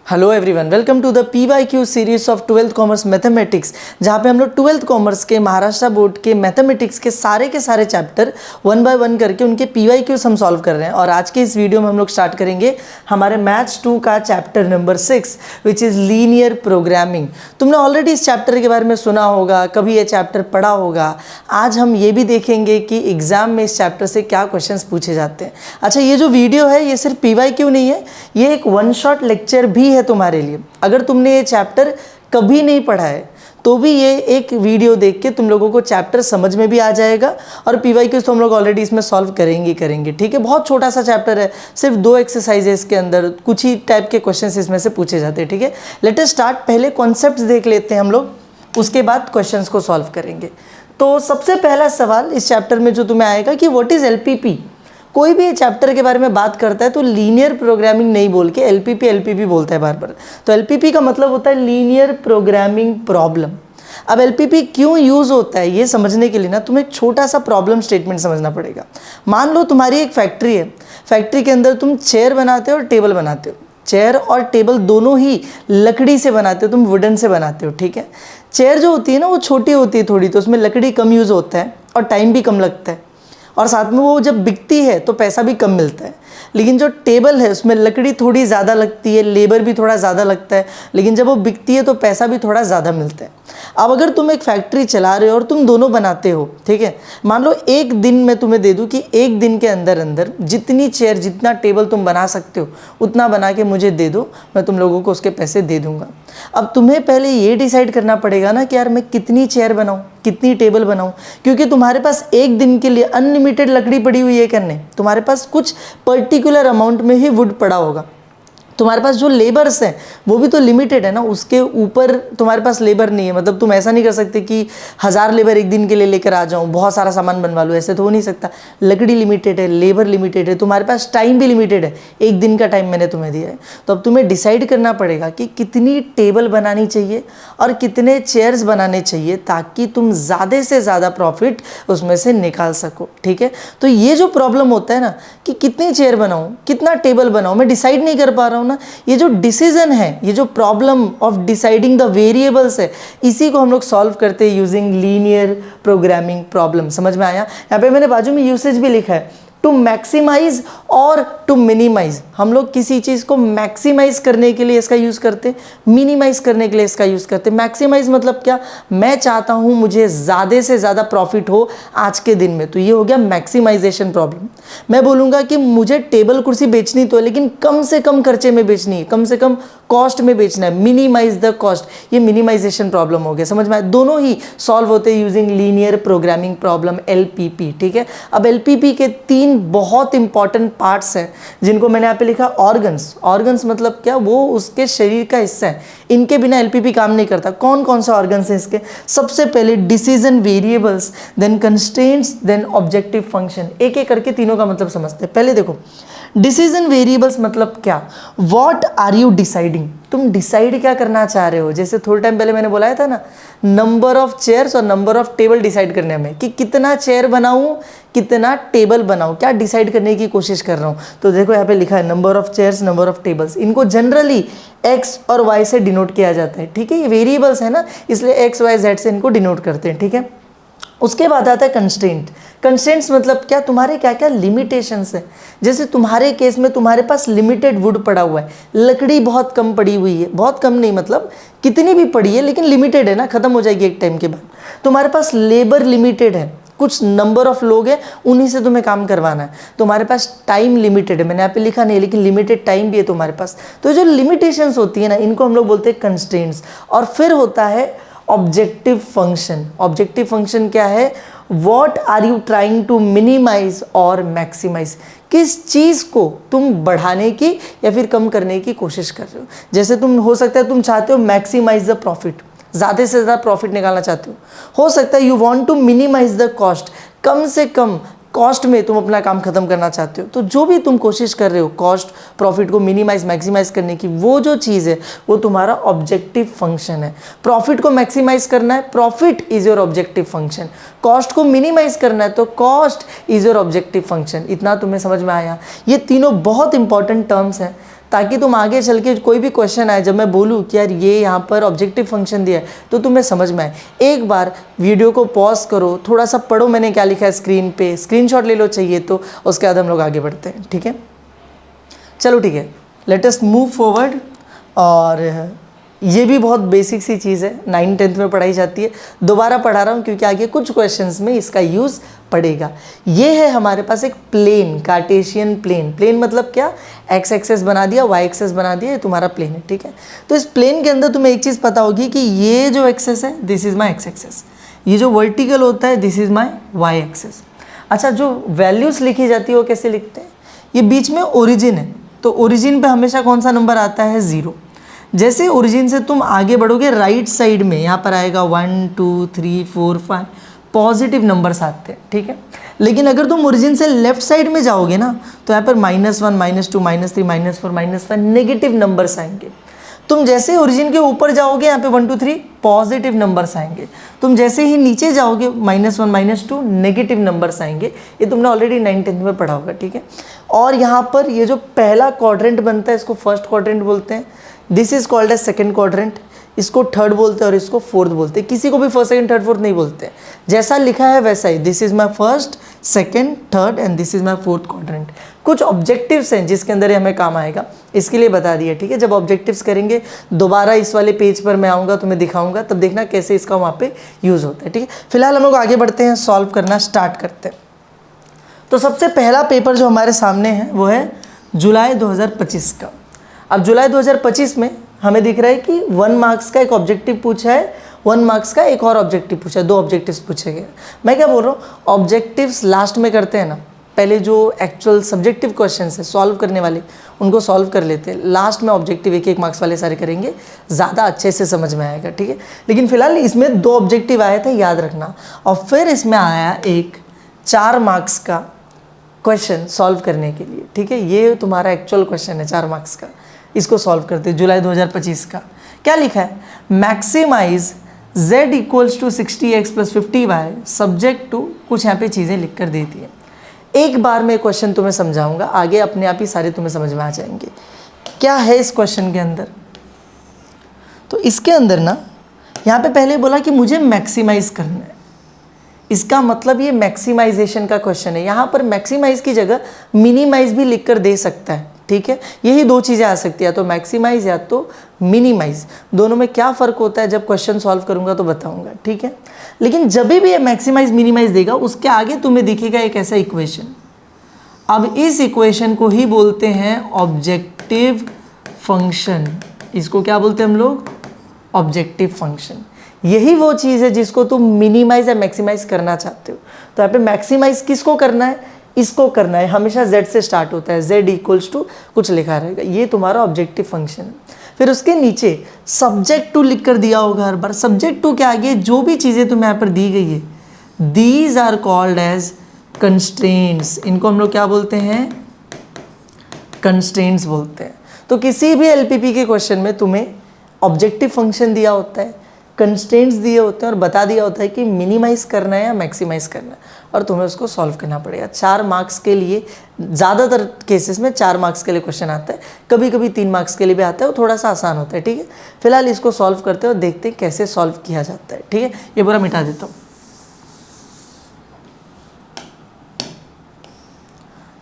Hello everyone, welcome to the PYQ series of 12th commerce mathematics, जहाँ पे हम लोग 12th कॉमर्स के महाराष्ट्र बोर्ड के मैथमेटिक्स के सारे चैप्टर वन बाय वन करके उनके PYQs हम सॉल्व कर रहे हैं। और आज के इस वीडियो में हम लोग स्टार्ट करेंगे हमारे मैथ्स 2 का chapter number 6 which is linear programming. तुमने ऑलरेडी इस चैप्टर के बारे में सुना होगा, कभी ये चैप्टर पढ़ा होगा। आज हम ये भी देखेंगे कि एग्जाम में इस चैप्टर से क्या क्वेश्चंस पूछे जाते हैं। अच्छा, ये जो वीडियो है ये सिर्फ PYQ नहीं है, ये एक वन शॉट लेक्चर भी है तुम्हारे लिए। अगर तुमने ये चैप्टर कभी नहीं पढ़ा है तो भी ये एक वीडियो देख के तुम लोगों को चैप्टर समझ में भी आ जाएगा। और PYQ तो हम लोग ऑलरेडी इसमें सॉल्व करेंगे, ठीक है। बहुत छोटा सा चैप्टर है, सिर्फ 2 एक्सरसाइजेस के अंदर कुछ ही टाइप के क्वेश्चंस इसमें से पूछे जाते हैं, ठीक है। Let us start. पहले कॉन्सेप्ट्स देख लेते हैं हम लोग, उसके बाद क्वेश्चंस को सॉल्व करेंगे। तो सबसे पहला सवाल इस चैप्टर में जो तुम्हें आएगा कि व्हाट इज LPP। कोई भी चैप्टर के बारे में बात करता है तो लीनियर प्रोग्रामिंग नहीं बोल के LPP बोलता है बार बार। तो LPP का मतलब होता है लीनियर प्रोग्रामिंग प्रॉब्लम। अब LPP क्यों यूज़ होता है ये समझने के लिए ना तुम्हें एक छोटा सा प्रॉब्लम स्टेटमेंट समझना पड़ेगा। मान लो तुम्हारी एक फैक्ट्री है, फैक्ट्री के अंदर तुम चेयर बनाते हो और टेबल बनाते हो। चेयर और टेबल दोनों ही लकड़ी से बनाते हो, तुम वुडन से बनाते हो, ठीक है। चेयर जो होती है ना वो छोटी होती है थोड़ी, तो उसमें लकड़ी कम यूज़ होता है और टाइम भी कम लगता है, और साथ में वो जब बिकती है तो पैसा भी कम मिलता है। लेकिन जो टेबल है उसमें लकड़ी थोड़ी ज़्यादा लगती है, लेबर भी थोड़ा ज़्यादा लगता है, लेकिन जब वो बिकती है तो पैसा भी थोड़ा ज़्यादा मिलता है। अब अगर तुम एक फैक्ट्री चला रहे हो और तुम दोनों बनाते हो, ठीक है। मान लो एक दिन मैं तुम्हें दे दूँ कि एक दिन के अंदर अंदर जितनी चेयर जितना टेबल तुम बना सकते हो उतना बना के मुझे दे दो, मैं तुम लोगों को उसके पैसे दे दूँगा। अब तुम्हें पहले ये डिसाइड करना पड़ेगा ना कि यार मैं कितनी चेयर बनाऊँ, कितनी टेबल बनाऊँ, क्योंकि तुम्हारे पास एक दिन के लिए अनलिमिटेड लकड़ी पड़ी हुई है करने, तुम्हारे पास कुछ पर्टिकुलर अमाउंट में ही वुड पड़ा होगा। तुम्हारे पास जो लेबर्स हैं वो भी तो लिमिटेड है ना, उसके ऊपर तुम्हारे पास लेबर नहीं है। मतलब तुम ऐसा नहीं कर सकते कि 1000 लेबर एक दिन के लिए लेकर आ जाऊँ, बहुत सारा सामान बनवा लो, ऐसे तो हो नहीं सकता। लकड़ी लिमिटेड है, लेबर लिमिटेड है, तुम्हारे पास टाइम भी लिमिटेड है, एक दिन का टाइम मैंने तुम्हें दिया है। तो अब तुम्हें डिसाइड करना पड़ेगा कि कितनी टेबल बनानी चाहिए और कितने चेयर्स बनाने चाहिए ताकि तुम ज़्यादा से ज़्यादा प्रॉफिट उसमें से निकाल सको, ठीक है। तो ये जो प्रॉब्लम होता है ना कि कितनी चेयर बनाऊँ, कितना टेबल बनाऊँ, मैं डिसाइड नहीं कर पा रहा हूँ ना, ये जो डिसीजन है, ये जो problem of deciding the variables है, इसी को हम लोग सॉल्व करते हैं यूजिंग लीनियर प्रोग्रामिंग प्रॉब्लम। समझ में आया? यहाँ पे मैंने बाजू में यूसेज भी लिखा है, टू मैक्सिमाइज और टू मिनिमाइज। हम लोग किसी चीज़ को मैक्सिमाइज करने के लिए इसका यूज़ करते, मिनिमाइज करने के लिए इसका यूज़ करते। मैक्सिमाइज मतलब क्या, मैं चाहता हूँ मुझे ज़्यादा से ज़्यादा प्रॉफिट हो आज के दिन में, तो ये हो गया मैक्सिमाइजेशन प्रॉब्लम। मैं बोलूँगा कि मुझे टेबल कुर्सी बेचनी तो है लेकिन कम से कम खर्चे में बेचनी है, कम से कम कॉस्ट में बेचना है, मिनिमाइज द कॉस्ट, ये मिनिमाइजेशन प्रॉब्लम हो गया। समझ में आया? दोनों ही सॉल्व होते हैं using linear programming problem LPP, ठीक है। अब LPP के 3 बहुत इंपॉर्टेंट पार्ट्स हैं जिनको मैंने यहाँ पे लिखा ऑर्गन्स। ऑर्गन्स मतलब क्या, वो उसके शरीर का हिस्सा है, इनके बिना LPP काम नहीं करता। कौन कौन से ऑर्गन्स हैं इसके? सबसे पहले decision variables, then constraints, then objective function. एक एक करके तीनों का मतलब समझते हैं। पहले देखो डिसीजन वेरिएबल्स मतलब क्या, व्हाट आर यू डिसाइडिंग, तुम डिसाइड क्या करना चाह रहे हो। जैसे थोड़े टाइम पहले मैंने बोला था ना, नंबर ऑफ चेयर्स और नंबर ऑफ टेबल डिसाइड करने में, कि कितना चेयर बनाऊं कितना टेबल बनाऊं, क्या डिसाइड करने की कोशिश कर रहा हूं। तो देखो यहाँ पे लिखा है number of chairs, number of tables. इनको जनरली X और Y से डिनोट किया जाता है, ठीक है। ये वेरिएबल्स है ना, इसलिए X Y Z से इनको डिनोट करते हैं, ठीक है। उसके बाद आता है कंस्ट्रेंट। कंस्ट्रेंट्स मतलब क्या, तुम्हारे क्या क्या लिमिटेशंस है। जैसे तुम्हारे केस में तुम्हारे पास लिमिटेड वुड पड़ा हुआ है, लकड़ी बहुत कम पड़ी हुई है, बहुत कम नहीं मतलब कितनी भी पड़ी है लेकिन लिमिटेड है ना, खत्म हो जाएगी एक टाइम के बाद। तुम्हारे पास लेबर लिमिटेड है, कुछ नंबर ऑफ लोग हैं, उन्हीं से तुम्हें काम करवाना है। तुम्हारे पास टाइम लिमिटेड है, मैंने यहाँ पे लिखा नहीं लेकिन लिमिटेड टाइम भी है तुम्हारे पास। तो जो लिमिटेशंस होती है ना, इनको हम लोग बोलते हैं कंस्ट्रेंट्स। और फिर होता है ऑब्जेक्टिव फंक्शन। ऑब्जेक्टिव फंक्शन क्या है, what are you trying to minimize और मैक्सिमाइज, किस चीज़ को तुम बढ़ाने की या फिर कम करने की कोशिश कर रहे हो। जैसे तुम हो सकता है तुम चाहते हो मैक्सिमाइज द प्रॉफिट, ज़्यादा से ज़्यादा प्रॉफिट निकालना चाहते हो सकता है you want to minimize the cost, कम से कम कॉस्ट में तुम अपना काम खत्म करना चाहते हो। तो जो भी तुम कोशिश कर रहे हो कॉस्ट प्रॉफिट को मिनिमाइज मैक्सिमाइज करने की, वो जो चीज़ है वो तुम्हारा ऑब्जेक्टिव फंक्शन है। प्रॉफिट को मैक्सिमाइज करना है, profit is your objective function. Cost को मिनिमाइज करना है तो cost is your objective function. इतना तुम्हें समझ में आया? ये तीनों बहुत इंपॉर्टेंट टर्म्स हैं। ताकि तुम आगे चल के कोई भी क्वेश्चन आए, जब मैं बोलूँ कि यार ये यहाँ पर ऑब्जेक्टिव फंक्शन दिया है, तो तुम्हें समझ में आए। एक बार वीडियो को पॉज करो, थोड़ा सा पढ़ो मैंने क्या लिखा है स्क्रीन पे, स्क्रीनशॉट ले लो चाहिए तो, उसके बाद हम लोग आगे बढ़ते हैं। ठीक है, चलो ठीक है, लेट अस मूव फॉरवर्ड। और ये भी बहुत बेसिक सी चीज़ है, 9th-10th में पढ़ाई जाती है, दोबारा पढ़ा रहा हूँ क्योंकि आगे कुछ क्वेश्चंस में इसका यूज़ पड़ेगा। ये है हमारे पास एक प्लेन, कार्टेशियन प्लेन। प्लेन मतलब क्या, एक्स एक्सेस बना दिया, वाई एक्सेस बना दिया, ये तुम्हारा प्लेन है। ठीक है, तो इस प्लेन के अंदर तुम्हें एक चीज़ पता होगी कि ये जो एक्सेस है this is my X axis, ये जो वर्टिकल होता है this is my Y axis. अच्छा, जो वैल्यूज़ लिखी जाती है वो कैसे लिखते हैं, ये बीच में ओरिजिन है, तो ओरिजिन पे हमेशा कौन सा नंबर आता है, 0। जैसे ओरिजिन से तुम आगे बढ़ोगे राइट साइड में यहाँ पर आएगा 1 2 3 4 5 पॉजिटिव नंबर्स आते हैं। ठीक है, लेकिन अगर तुम ओरिजिन से लेफ्ट साइड में जाओगे ना, तो यहाँ पर -1 -2 -3 -4 -5 नेगेटिव नंबर्स आएंगे। तुम जैसे ओरिजिन के ऊपर जाओगे यहाँ पे 1 2 3 पॉजिटिव नंबर्स आएंगे। तुम जैसे ही नीचे जाओगे -1 -2 नेगेटिव नंबर्स आएंगे। ये तुमने ऑलरेडी 9th-10th में पढ़ा होगा। ठीक है, और यहाँ पर ये जो पहला क्वाड्रेंट बनता है इसको फर्स्ट क्वाड्रेंट बोलते हैं, this is called as second quadrant, इसको थर्ड बोलते हैं और इसको फोर्थ बोलते हैं। किसी को भी फर्स्ट सेकंड थर्ड फोर्थ नहीं बोलते, जैसा लिखा है वैसा ही, this is my first second third and this is my fourth quadrant. कुछ ऑब्जेक्टिव्स हैं जिसके अंदर ये हमें काम आएगा, इसके लिए बता दिया। ठीक है, जब ऑब्जेक्टिव्स करेंगे दोबारा इस वाले पेज पर मैं आऊँगा, तुम्हें दिखाऊंगा, तब देखना कैसे इसका वहाँ पे यूज़ होता है। ठीक है, फिलहाल हम लोग आगे बढ़ते हैं, सॉल्व करना स्टार्ट करते हैं। तो सबसे पहला पेपर जो हमारे सामने है वो है जुलाई 2025 का। अब जुलाई 2025 में हमें दिख रहा है कि 1 मार्क्स का एक ऑब्जेक्टिव पूछा है, 1 मार्क्स का एक और ऑब्जेक्टिव पूछा है, 2 ऑब्जेक्टिव्स पूछे गए। मैं क्या बोल रहा हूँ, ऑब्जेक्टिव्स लास्ट में करते हैं ना, पहले जो एक्चुअल सब्जेक्टिव क्वेश्चन है सॉल्व करने वाले उनको सॉल्व कर लेते हैं, लास्ट में ऑब्जेक्टिव 1-1 मार्क्स वाले सारे करेंगे, ज़्यादा अच्छे से समझ में आएगा। ठीक है, लेकिन फिलहाल इसमें 2 ऑब्जेक्टिव आए थे, याद रखना। और फिर इसमें आया एक 4 मार्क्स का क्वेश्चन सॉल्व करने के लिए। ठीक है, ये तुम्हारा एक्चुअल क्वेश्चन है 4 मार्क्स का, इसको सॉल्व करते हैं। जुलाई 2025 का क्या लिखा है, maximize z equals to 60x + 50y subject to, कुछ यहाँ पे चीज़ें लिख कर देती है। एक बार मैं क्वेश्चन तुम्हें समझाऊंगा, आगे अपने आप ही सारे तुम्हें समझ में आ जाएंगे क्या है इस क्वेश्चन के अंदर। तो इसके अंदर ना, यहाँ पे पहले बोला कि मुझे मैक्सिमाइज करना है, इसका मतलब ये मैक्सिमाइजेशन का क्वेश्चन है। यहाँ पर मैक्सिमाइज की जगह मिनिमाइज भी लिख कर दे सकता है। ठीक है, यही 2 चीज़ें आ सकती है, या तो मैक्सिमाइज या तो मिनिमाइज। दोनों में क्या फ़र्क होता है जब क्वेश्चन सॉल्व करूँगा तो बताऊँगा। ठीक है, लेकिन जब भी ये मैक्सिमाइज मिनिमाइज देगा उसके आगे तुम्हें दिखेगा एक ऐसा इक्वेशन। अब इस इक्वेशन को ही बोलते हैं ऑब्जेक्टिव फंक्शन। इसको क्या बोलते हैं हम लोग, ऑब्जेक्टिव फंक्शन। यही वो चीज़ है जिसको तुम मिनिमाइज या मैक्सिमाइज करना चाहते हो। तो यहाँ पे मैक्सिमाइज किसको करना है, इसको करना है। हमेशा z से स्टार्ट होता है, z इक्वल्स टू कुछ लिखा रहेगा, ये तुम्हारा ऑब्जेक्टिव फंक्शन है। फिर उसके नीचे सब्जेक्ट टू लिख कर दिया होगा हर बार। सब्जेक्ट टू के आगे जो भी चीज़ें तुम्हें यहाँ पर दी गई है, these are called as constraints. इनको हम लोग क्या बोलते हैं, कंस्ट्रेंट्स बोलते हैं। तो किसी भी LPP के क्वेश्चन में तुम्हें ऑब्जेक्टिव फंक्शन दिया होता है, कंस्ट्रेंट्स दिए होते हैं और बता दिया होता है कि मिनिमाइज करना है या मैक्सिमाइज करना है, और तुम्हें उसको सॉल्व करना पड़ेगा। 4 मार्क्स के लिए, ज़्यादातर केसेस में 4 मार्क्स के लिए क्वेश्चन आता है, कभी कभी 3 मार्क्स के लिए भी आता है, वो थोड़ा सा आसान होता है। ठीक है, फिलहाल इसको सॉल्व करते हैं और देखते हैं कैसे सॉल्व किया जाता है। ठीक है, ये पूरा मिटा देता हूँ।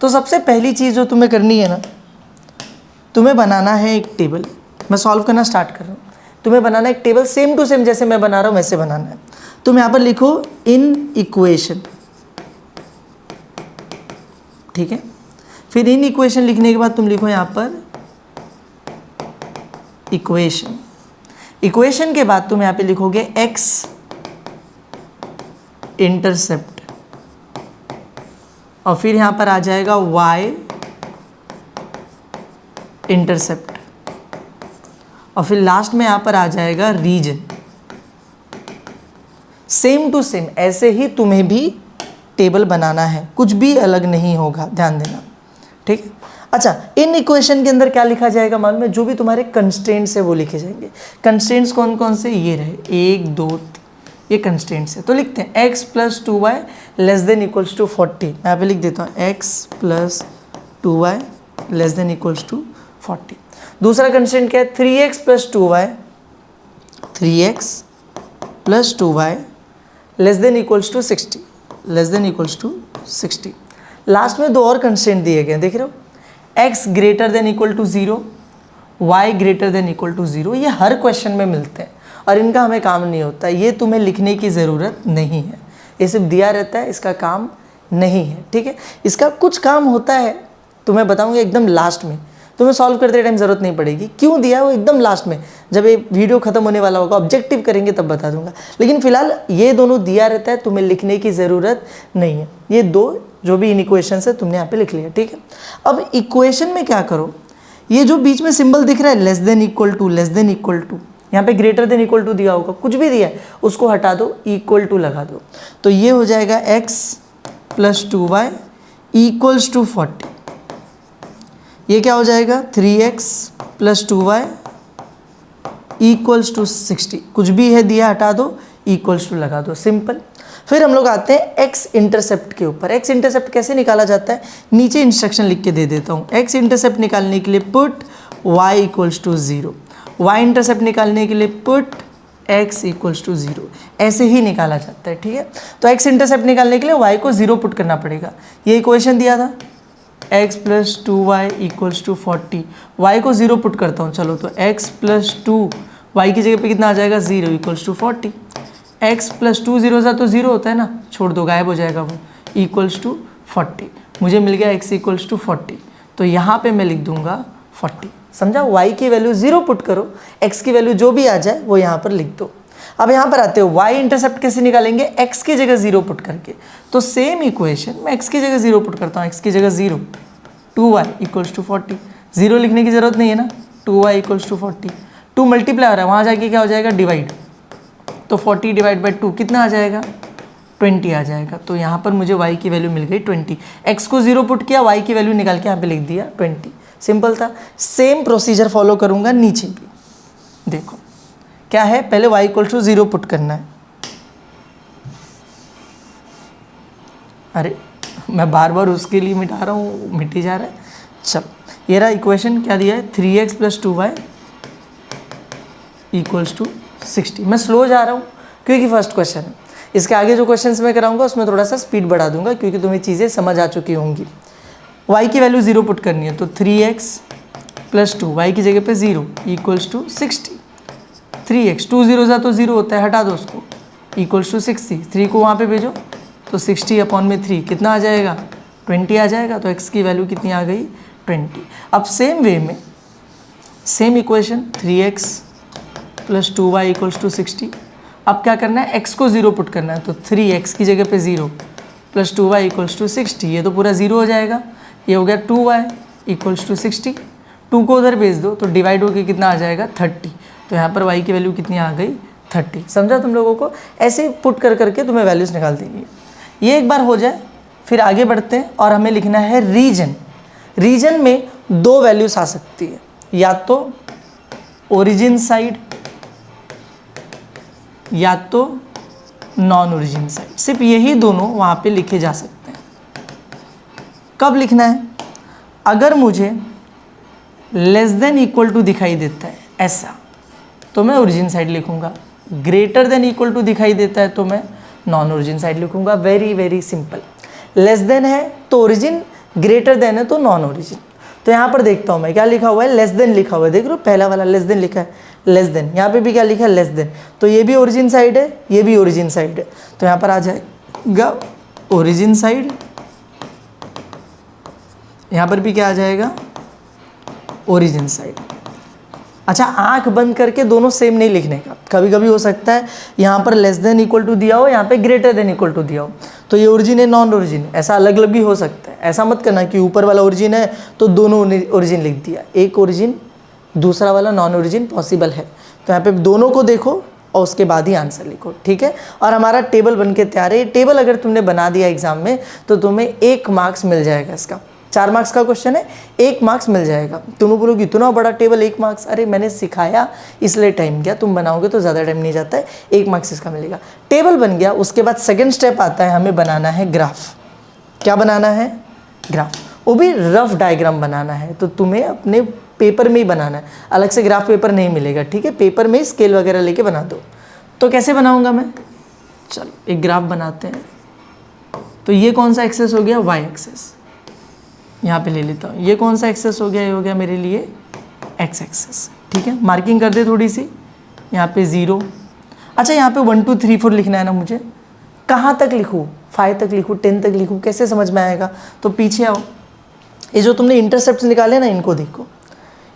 तो सबसे पहली चीज़ जो तुम्हें करनी है ना, तुम्हें बनाना है एक टेबल। मैं सॉल्व करना स्टार्ट कर रहा हूँ, तुम्हें बनाना एक टेबल, सेम टू सेम जैसे मैं बना रहा हूँ वैसे बनाना है। तुम यहाँ पर लिखो इन इक्वेशन। ठीक है, फिर इन इक्वेशन लिखने के बाद तुम लिखो यहाँ पर इक्वेशन। इक्वेशन के बाद तुम यहाँ पे लिखोगे x इंटरसेप्ट, और फिर यहाँ पर आ जाएगा y इंटरसेप्ट, और फिर लास्ट में यहाँ पर आ जाएगा रीजन। सेम टू सेम ऐसे ही तुम्हें भी टेबल बनाना है, कुछ भी अलग नहीं होगा, ध्यान देना। ठीक है, अच्छा, इन इक्वेशन के अंदर क्या लिखा जाएगा मालूम है, जो भी तुम्हारे कंस्ट्रेंट्स है वो लिखे जाएंगे। कंस्ट्रेंट्स कौन कौन से, ये रहे 1 2 3, ये कंस्ट्रेंट्स है। तो लिखते हैं x + 2y ≤ 40। मैं यहाँ पे लिख देता हूँ x + 2y ≤ 40। दूसरा कंस्ट्रेंट क्या है, 3x plus 2y, 3x plus 2y less than equals to 60, less than equals to 60। Last में दो और कंस्ट्रेंट दिए गए, देख रहे हो, x greater than equal to 0, y greater than equal to 0। ये हर क्वेश्चन में मिलते हैं और इनका हमें काम नहीं होता, ये तुम्हें लिखने की ज़रूरत नहीं है, ये सिर्फ दिया रहता है, इसका काम नहीं है, ठीक है। इसका कुछ काम होता है, तुम्हें बताऊंगा एकदम लास्ट में, तुम्हें सॉल्व करते टाइम ज़रूरत नहीं पड़ेगी। क्यों दिया है वो एकदम लास्ट में, जब ये वीडियो खत्म होने वाला होगा, ऑब्जेक्टिव करेंगे तब बता दूंगा। लेकिन फिलहाल ये दोनों दिया रहता है, तुम्हें लिखने की ज़रूरत नहीं है। ये दो जो भी इन इक्वेशन है तुमने यहाँ पे लिख लिया, ठीक है। अब इक्वेशन में क्या करो, ये जो बीच में सिंबल दिख रहा है less than equal to, less than equal to, यहाँ पे ग्रेटर देन इक्वल टू दिया होगा, कुछ भी दिया है उसको हटा दो, इक्वल टू लगा दो, तो ये हो जाएगा x plus 2y equals to 40। ये क्या हो जाएगा, 3x plus 2y equals to 60। कुछ भी है दिया हटा दो, इक्वल्स टू लगा दो, सिंपल। फिर हम लोग आते हैं x इंटरसेप्ट के ऊपर। x इंटरसेप्ट कैसे निकाला जाता है, नीचे इंस्ट्रक्शन लिख के दे देता हूँ। x इंटरसेप्ट निकालने के लिए put y equals to 0, y intercept निकालने के लिए पुट x इक्वल्स टू 0, ऐसे ही निकाला जाता है, ठीक है। तो x इंटरसेप्ट निकालने के लिए y को 0 पुट करना पड़ेगा। ये इक्वेशन दिया था x plus 2y equals to 40, y को 0 पुट करता हूँ, चलो तो x प्लस 2 y की जगह पे कितना आ जाएगा 0 इक्वल्स टू 40, x प्लस 2 0 सा तो 0 होता है ना, छोड़ दो गायब हो जाएगा वो, इक्वल्स टू 40। मुझे मिल गया x इक्वल्स टू 40, तो यहाँ पे मैं लिख दूंगा 40, समझा। y की वैल्यू 0 पुट करो, x की वैल्यू जो भी आ जाए वो यहाँ पर लिख दो। अब यहाँ पर आते हो, y इंटरसेप्ट कैसे निकालेंगे, x की जगह 0 पुट करके। तो सेम इक्वेशन मैं x की जगह 0 पुट करता हूँ, x की जगह 0, 2y इक्वल्स टू 40, 0 लिखने की ज़रूरत नहीं है ना, 2y इक्वल्स टू 40, 2 मल्टीप्लाई हो रहा है, वहाँ जाके क्या हो जाएगा डिवाइड, तो 40 डिवाइड बाई 2 कितना आ जाएगा, 20 आ जाएगा। तो यहाँ पर मुझे y की वैल्यू मिल गई 20, x को 0 पुट किया, y की वैल्यू निकाल के यहाँ पे लिख दिया 20, सिंपल था। सेम प्रोसीजर फॉलो करूँगा नीचे भी, देखो क्या है, पहले y इक्वल टू 0 पुट करना है। अरे मैं बार बार उसके लिए मिटा रहा हूँ, मिट ही जा रहा है। चल ये रहा इक्वेशन, क्या दिया है, 3x plus 2y equals to 60। मैं स्लो जा रहा हूँ क्योंकि फर्स्ट क्वेश्चन है, इसके आगे जो क्वेश्चंस मैं कराऊंगा उसमें थोड़ा सा स्पीड बढ़ा दूंगा क्योंकि तुम्हें चीज़ें समझ आ चुकी होंगी। y की वैल्यू 0 पुट करनी है, तो 3x प्लस 2 y की जगह पे 0 इक्वल्स टू 60, 3x 2 0 सा तो 0 होता है, हटा दो उसको, इक्वल्स टू 60, 3 को वहाँ पे भेजो तो 60 अपॉन में 3 कितना आ जाएगा, 20 आ जाएगा। तो x की वैल्यू कितनी आ गई, 20। अब सेम वे में same equation 3x plus 2y equals to 60। अब क्या करना है, x को 0 पुट करना है, तो 3x की जगह पे 0 प्लस 2y इक्वल्स टू 60, ये तो पूरा 0 हो जाएगा, ये हो गया 2y इक्वल्स टू 60, 2 को उधर भेज दो तो डिवाइड होकर कितना आ जाएगा 30, तो यहाँ पर y की वैल्यू कितनी आ गई 30। समझा तुम लोगों को, ऐसे पुट कर करके तुम्हें वैल्यूज़ निकाल देनी है। ये एक बार हो जाए फिर आगे बढ़ते हैं और हमें लिखना है रीजन। रीजन में दो वैल्यूज आ सकती है, या तो ओरिजिन साइड या तो नॉन ओरिजिन साइड, सिर्फ यही दोनों वहाँ पे लिखे जा सकते हैं। कब लिखना है, अगर मुझे लेस देन इक्वल टू दिखाई देता है ऐसा तो मैं ओरिजिन साइड लिखूँगा, ग्रेटर देन इक्वल टू दिखाई देता है तो मैं नॉन ओरिजिन साइड लिखूँगा। Very very simple. Less than है तो ओरिजिन, ग्रेटर देन है तो नॉन ओरिजिन। तो यहाँ पर देखता हूँ मैं क्या लिखा हुआ है, लेस देन लिखा हुआ है, देख रहे हो पहला वाला लेस देन लिखा है, लेस देन। यहाँ पे भी क्या लिखा है, लेस देन, तो ये भी ओरिजिन साइड है, ये भी ओरिजिन साइड है, तो यहाँ पर आ जाएगा ओरिजिन साइड, यहाँ पर भी क्या आ जाएगा ओरिजिन साइड। अच्छा, आंख बंद करके दोनों सेम नहीं लिखने का, कभी कभी हो सकता है यहाँ पर लेस देन इक्वल टू दिया हो, यहाँ पे ग्रेटर देन इक्वल टू दिया हो, तो ये ओरिजिन है नॉन ओरिजिन, ऐसा अलग अलग भी हो सकता है। ऐसा मत करना कि ऊपर वाला ओरिजिन है तो दोनों ओरिजिन लिख दिया, एक ओरिजिन दूसरा वाला नॉन ओरिजिन पॉसिबल है। तो यहाँ पे दोनों को देखो और उसके बाद ही आंसर लिखो, ठीक है। और हमारा टेबल बन के तैयार है। ये टेबल अगर तुमने बना दिया एग्जाम में तो तुम्हें 1 मार्क्स मिल जाएगा। इसका 4 मार्क्स का क्वेश्चन है, 1 मार्क्स मिल जाएगा। तुम बोलोगे इतना बड़ा टेबल 1 मार्क्स, अरे मैंने सिखाया इसलिए टाइम गया, तुम बनाओगे तो ज़्यादा टाइम नहीं जाता है, 1 मार्क्स इसका मिलेगा। टेबल बन गया, उसके बाद सेकेंड स्टेप आता है, हमें बनाना है ग्राफ। क्या बनाना है, ग्राफ, वो भी रफ डायग्राम बनाना है। तो तुम्हें अपने पेपर में ही बनाना है, अलग से ग्राफ पेपर नहीं मिलेगा, ठीक है, पेपर में ही स्केल वगैरह लेके बना दो। तो कैसे बनाऊंगा मैं, चलो एक ग्राफ बनाते हैं। तो ये कौन सा एक्सेस हो गया, वाई एक्सेस, यहाँ पे ले लेता हूँ। ये कौन सा एक्सेस हो गया, ये हो गया मेरे लिए एक्स एक्सेस, ठीक है। मार्किंग कर दे थोड़ी सी, यहाँ पे 0। अच्छा यहाँ पे 1 2 3 4 लिखना है ना मुझे, कहाँ तक लिखूँ, 5 तक लिखूँ, 10 तक लिखूँ, कैसे समझ में आएगा। तो पीछे आओ, ये जो तुमने इंटरसेप्ट निकाले ना, इनको देखो,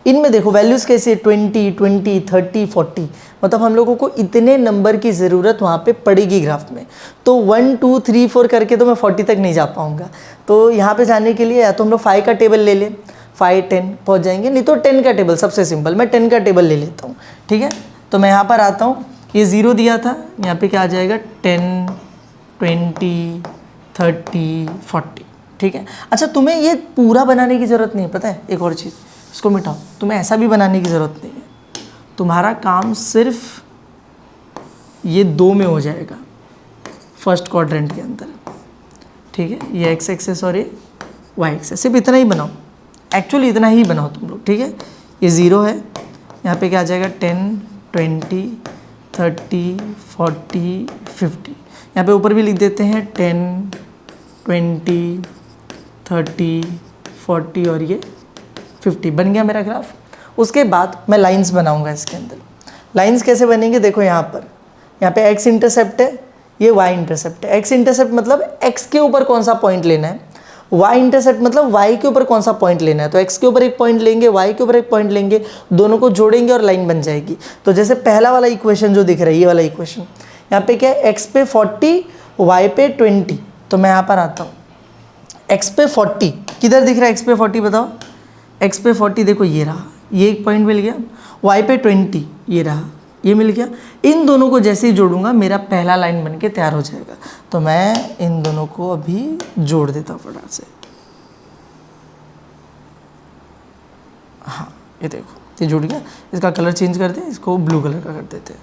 इनमें देखो वैल्यूज़ कैसी है, 20 20 30 40, मतलब हम लोगों को इतने नंबर की ज़रूरत वहाँ पे पड़ेगी ग्राफ में। तो 1 2 3 4 करके तो मैं 40 तक नहीं जा पाऊँगा। तो यहाँ पे जाने के लिए या तो हम लोग 5 का टेबल ले लें, 5 10 पहुँच जाएंगे, नहीं तो 10 का टेबल सबसे सिंपल, मैं 10 का टेबल ले लेता हूँ, ठीक है। तो मैं यहाँ पर आता हूँ, ये 0 दिया था, यहाँ पे क्या आ जाएगा 10 20 30 40, ठीक है। अच्छा तुम्हें ये पूरा बनाने की ज़रूरत नहीं है, पता है एक और चीज़, इसको मिटाओ, तुम्हें ऐसा भी बनाने की ज़रूरत नहीं है। तुम्हारा काम सिर्फ ये 2 में हो जाएगा, फर्स्ट क्वाड्रेंट के अंदर, ठीक है। ये एक्स एक्सेस और ये वाई एक्सेस, सिर्फ इतना ही बनाओ, एक्चुअली इतना ही बनाओ तुम लोग, ठीक है। ये 0 है, यहाँ पे क्या आ जाएगा 10 20 30 40 50, यहाँ पे ऊपर भी लिख देते हैं 10 20 30 40 और ये 50, बन गया मेरा ग्राफ। उसके बाद मैं लाइंस बनाऊंगा इसके अंदर। लाइंस कैसे बनेंगे, देखो यहाँ पे x इंटरसेप्ट है, ये y इंटरसेप्ट है। x इंटरसेप्ट मतलब x के ऊपर कौन सा पॉइंट लेना है, y इंटरसेप्ट मतलब y के ऊपर कौन सा पॉइंट लेना है। तो x के ऊपर एक पॉइंट लेंगे, y के ऊपर एक पॉइंट लेंगे, दोनों को जोड़ेंगे और लाइन बन जाएगी। तो जैसे पहला वाला इक्वेशन जो दिख रहा है, ये वाला इक्वेशन, यहाँ पे क्या है, x पे 40 y पे 20। तो मैं यहाँ पर आता हूँ, x पे 40 किधर दिख रहा है, x पे 40 बताओ, x पे 40 देखो ये रहा, ये एक पॉइंट मिल गया, y पे 20 ये रहा, ये मिल गया। इन दोनों को जैसे ही जोड़ूंगा मेरा पहला लाइन बन के तैयार हो जाएगा। तो मैं इन दोनों को अभी जोड़ देता हूँ फटाक से, हाँ ये देखो ये जुड़ गया। इसका कलर चेंज कर दें, इसको ब्लू कलर का कर देते हैं,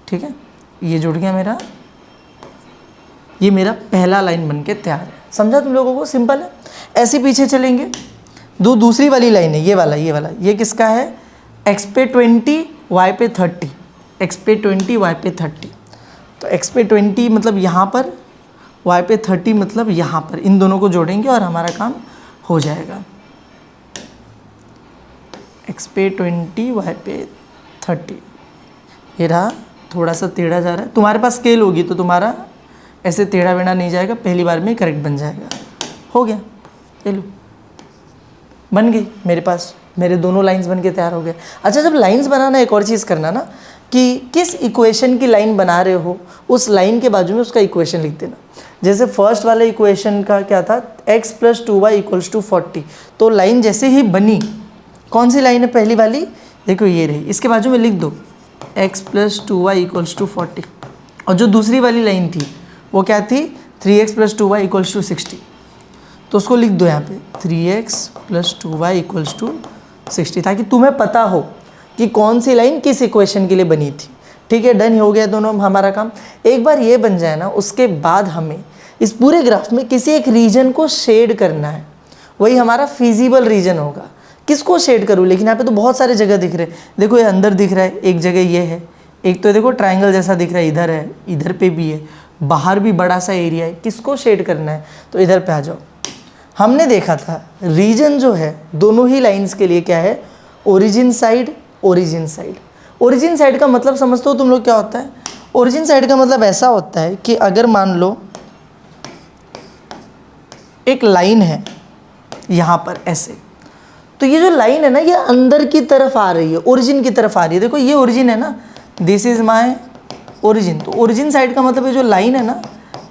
ठीक है। ये जुड़ गया मेरा, ये मेरा पहला लाइन बन के तैयार है। समझा तुम लोगों को, सिंपल है। ऐसे पीछे चलेंगे, दूसरी वाली लाइन है, ये वाला ये किसका है, x पे 20 y पे 30, x पे 20 y पे 30। तो x पे 20 मतलब यहाँ पर, y पे 30 मतलब यहाँ पर, इन दोनों को जोड़ेंगे और हमारा काम हो जाएगा। x पे 20 y पे 30, ये रहा, थोड़ा सा टेढ़ा जा रहा है। तुम्हारे पास स्केल होगी तो तुम्हारा ऐसे टेढ़ा वेढ़ा नहीं जाएगा, पहली बार में करेक्ट बन जाएगा। हो गया, ये लो बन गई मेरे पास, मेरे दोनों लाइंस बन के तैयार हो गए। अच्छा जब लाइंस बनाना एक और चीज़ करना ना, कि किस इक्वेशन की लाइन बना रहे हो उस लाइन के बाजू में उसका इक्वेशन लिख देना। जैसे फर्स्ट वाले इक्वेशन का क्या था, x + 2y = 40। तो लाइन जैसे ही बनी, कौन सी लाइन है पहली वाली, देखो ये रही, इसके बाजू में लिख दो x + 2y = 40। और जो दूसरी वाली लाइन थी वो क्या थी, 3x + 2y = 60। तो उसको लिख दो यहाँ पे 3x + 2y = 60, ताकि तुम्हें पता हो कि कौन सी लाइन किस इक्वेशन के लिए बनी थी। ठीक है, डन हो गया दोनों हमारा काम। एक बार ये बन जाए ना, उसके बाद हमें इस पूरे ग्राफ में किसी एक रीजन को शेड करना है, वही हमारा फिजिबल रीजन होगा। किसको शेड करूँ, लेकिन यहाँ पे तो बहुत सारे जगह दिख रहे हैं। देखो ये अंदर दिख रहा है, एक जगह ये है, एक तो देखो ट्रायंगल जैसा दिख रहा है, इधर है, इधर पे भी है, बाहर भी बड़ा सा एरिया है। किसको शेड करना है, तो इधर पे आ जाओ। हमने देखा था रीजन जो है दोनों ही लाइंस के लिए क्या है, origin side, origin side. Origin side का मतलब समझते हो तुम लोग क्या होता है, ओरिजिन साइड का मतलब ऐसा होता है कि अगर मान लो एक लाइन है यहाँ पर ऐसे, तो ये जो लाइन है ना ये अंदर की तरफ आ रही है, ओरिजिन की तरफ आ रही है। देखो ये ओरिजिन है ना, दिस इज माय ओरिजिन। तो ओरिजिन साइड का मतलब ये जो लाइन है ना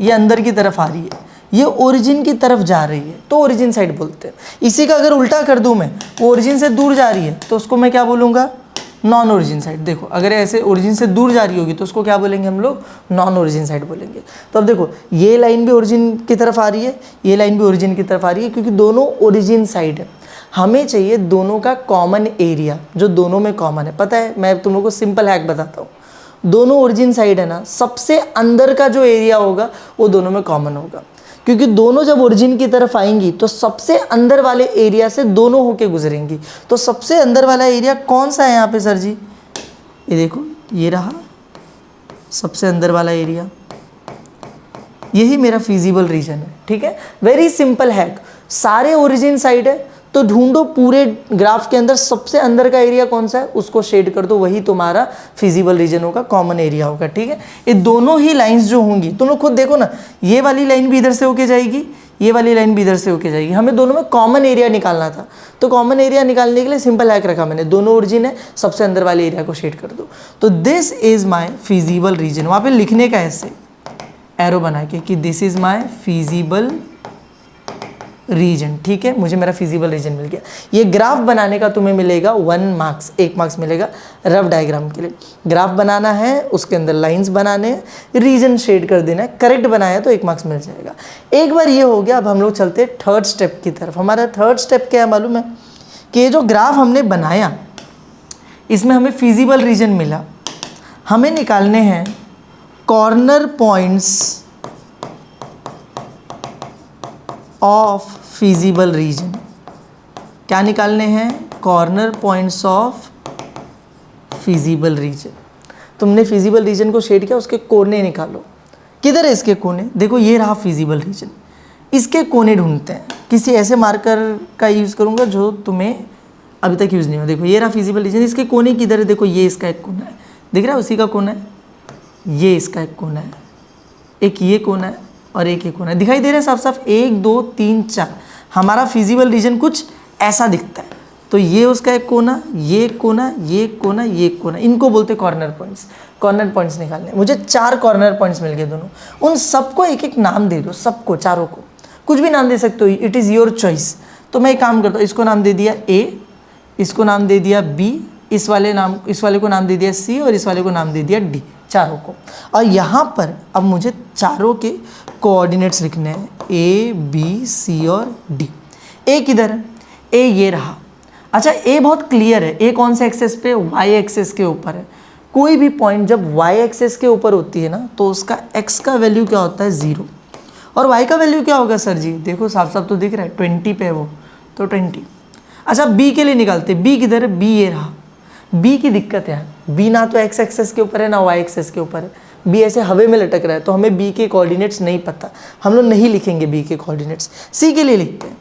ये अंदर की तरफ आ रही है, ये ओरिजिन की तरफ जा रही है, तो ओरिजिन साइड बोलते हैं। इसी का अगर उल्टा कर दूं मैं, वो ओरिजिन से दूर जा रही है तो उसको मैं क्या बोलूँगा, नॉन ओरिजिन साइड। देखो अगर ऐसे ओरिजिन से दूर जा रही होगी तो उसको क्या बोलेंगे हम लोग, नॉन ओरिजिन साइड बोलेंगे। तो अब देखो ये लाइन भी ओरिजिन की तरफ आ रही है, ये लाइन भी ओरिजिन की तरफ आ रही है, क्योंकि दोनों ओरिजिन साइड है। हमें चाहिए दोनों का कॉमन एरिया, जो दोनों में कॉमन है। पता है, मैं तुम लोग को सिंपल हैक बताता हूँ। दोनों ओरिजिन साइड है ना, सबसे अंदर का जो एरिया होगा वो दोनों में कॉमन होगा। क्योंकि दोनों जब ओरिजिन की तरफ आएंगी तो सबसे अंदर वाले एरिया से दोनों होके गुजरेंगी। तो सबसे अंदर वाला एरिया कौन सा है यहाँ पे सर जी? ये देखो, ये रहा सबसे अंदर वाला एरिया, यही मेरा फिजिबल रीजन है। ठीक है, वेरी सिंपल हैक। सारे ओरिजिन साइड है तो ढूंढो पूरे ग्राफ के अंदर सबसे अंदर का एरिया कौन सा है, उसको शेड कर दो, वही तुम्हारा फिजिबल रीजन होगा, कॉमन एरिया होगा। ठीक है, ये दोनों ही लाइंस जो होंगी, तुम लोग खुद देखो ना, ये वाली लाइन भी इधर से होके जाएगी, ये वाली लाइन भी इधर से होके जाएगी। हमें दोनों में कॉमन एरिया निकालना था, तो कॉमन एरिया निकालने के लिए सिंपल हैक रखा मैंने, दोनों ओरिजिन है, सबसे अंदर वाले एरिया को शेड कर दो। तो this is my feasible region, वहाँ पे लिखने का ऐसे एरो बना के कि this is my feasible region. ठीक है, मुझे मेरा फिजिबल रीजन मिल गया। ये ग्राफ बनाने का तुम्हें मिलेगा 1 मार्क्स, 1 मार्क्स मिलेगा रफ डायग्राम के लिए। ग्राफ बनाना है, उसके अंदर लाइंस बनाने हैं, रीजन शेड कर देना है, करेक्ट बनाया तो 1 मार्क्स मिल जाएगा। एक बार ये हो गया, अब हम लोग चलते हैं थर्ड स्टेप की तरफ। हमारा थर्ड स्टेप क्या है मालूम है? कि ये जो ग्राफ हमने बनाया, इसमें हमें फिजिबल रीजन मिला, हमें निकालने हैं corner points of feasible region. क्या निकालने हैं? Corner points of feasible region. तुमने फिजिबल रीजन को शेड किया, उसके कोने निकालो। किधर है इसके कोने? देखो, ये रहा फिजिबल रीजन, इसके कोने ढूंढते हैं। किसी ऐसे मार्कर का यूज़ करूँगा जो तुम्हें अभी तक यूज़ नहीं हो। देखो, ये रहा फिजिबल रीजन, इसके कोने किधर है? देखो, ये इसका एक कोना है, दिख रहा है? उसी का कोना है। ये इसका एक कोना है, एक ये कोना है और एक ये कोना है, दिखाई दे रहा है साफ साफ? 1 2 3 4। हमारा फिजिबल रीजन कुछ ऐसा दिखता है। तो ये उसका एक कोना, ये कोना, ये कोना, ये कोना, इनको बोलते हैं कॉर्नर पॉइंट्स। कॉर्नर पॉइंट्स निकालने, मुझे 4 कॉर्नर पॉइंट्स मिल गए दोनों। उन सबको एक एक नाम दे दो, सबको, चारों को कुछ भी नाम दे सकते हो, इट इज़ योर चॉइस। तो मैं एक काम करता हूँ, इसको नाम दे दिया ए, इसको नाम दे दिया बी, इस वाले को नाम दे दिया सी और इस वाले को नाम दे दिया डी, चारों को। और यहाँ पर अब मुझे चारों के कोऑर्डिनेट्स लिखने हैं, ए बी सी और डी। ए किधर है? ए ये रहा। अच्छा, ए बहुत क्लियर है, ए कौन से एक्सेस पे? वाई एक्सेस के ऊपर है। कोई भी पॉइंट जब वाई एक्सेस के ऊपर होती है ना, तो उसका एक्स का वैल्यू क्या होता है? 0। और वाई का वैल्यू क्या होगा सर जी? देखो साफ साफ तो दिख रहा है, 20 पे है वो, तो 20। अच्छा, बी के लिए निकालते, बी किधर है? बी ये रहा। बी की दिक्कत है, बी ना तो एक्स एक्सेस के ऊपर है ना वाई एक्सेस के ऊपर है, बी ऐसे हवा में लटक रहा है, तो हमें बी के कोऑर्डिनेट्स नहीं पता, हम लोग नहीं लिखेंगे बी के कोऑर्डिनेट्स। सी के लिए लिखते हैं,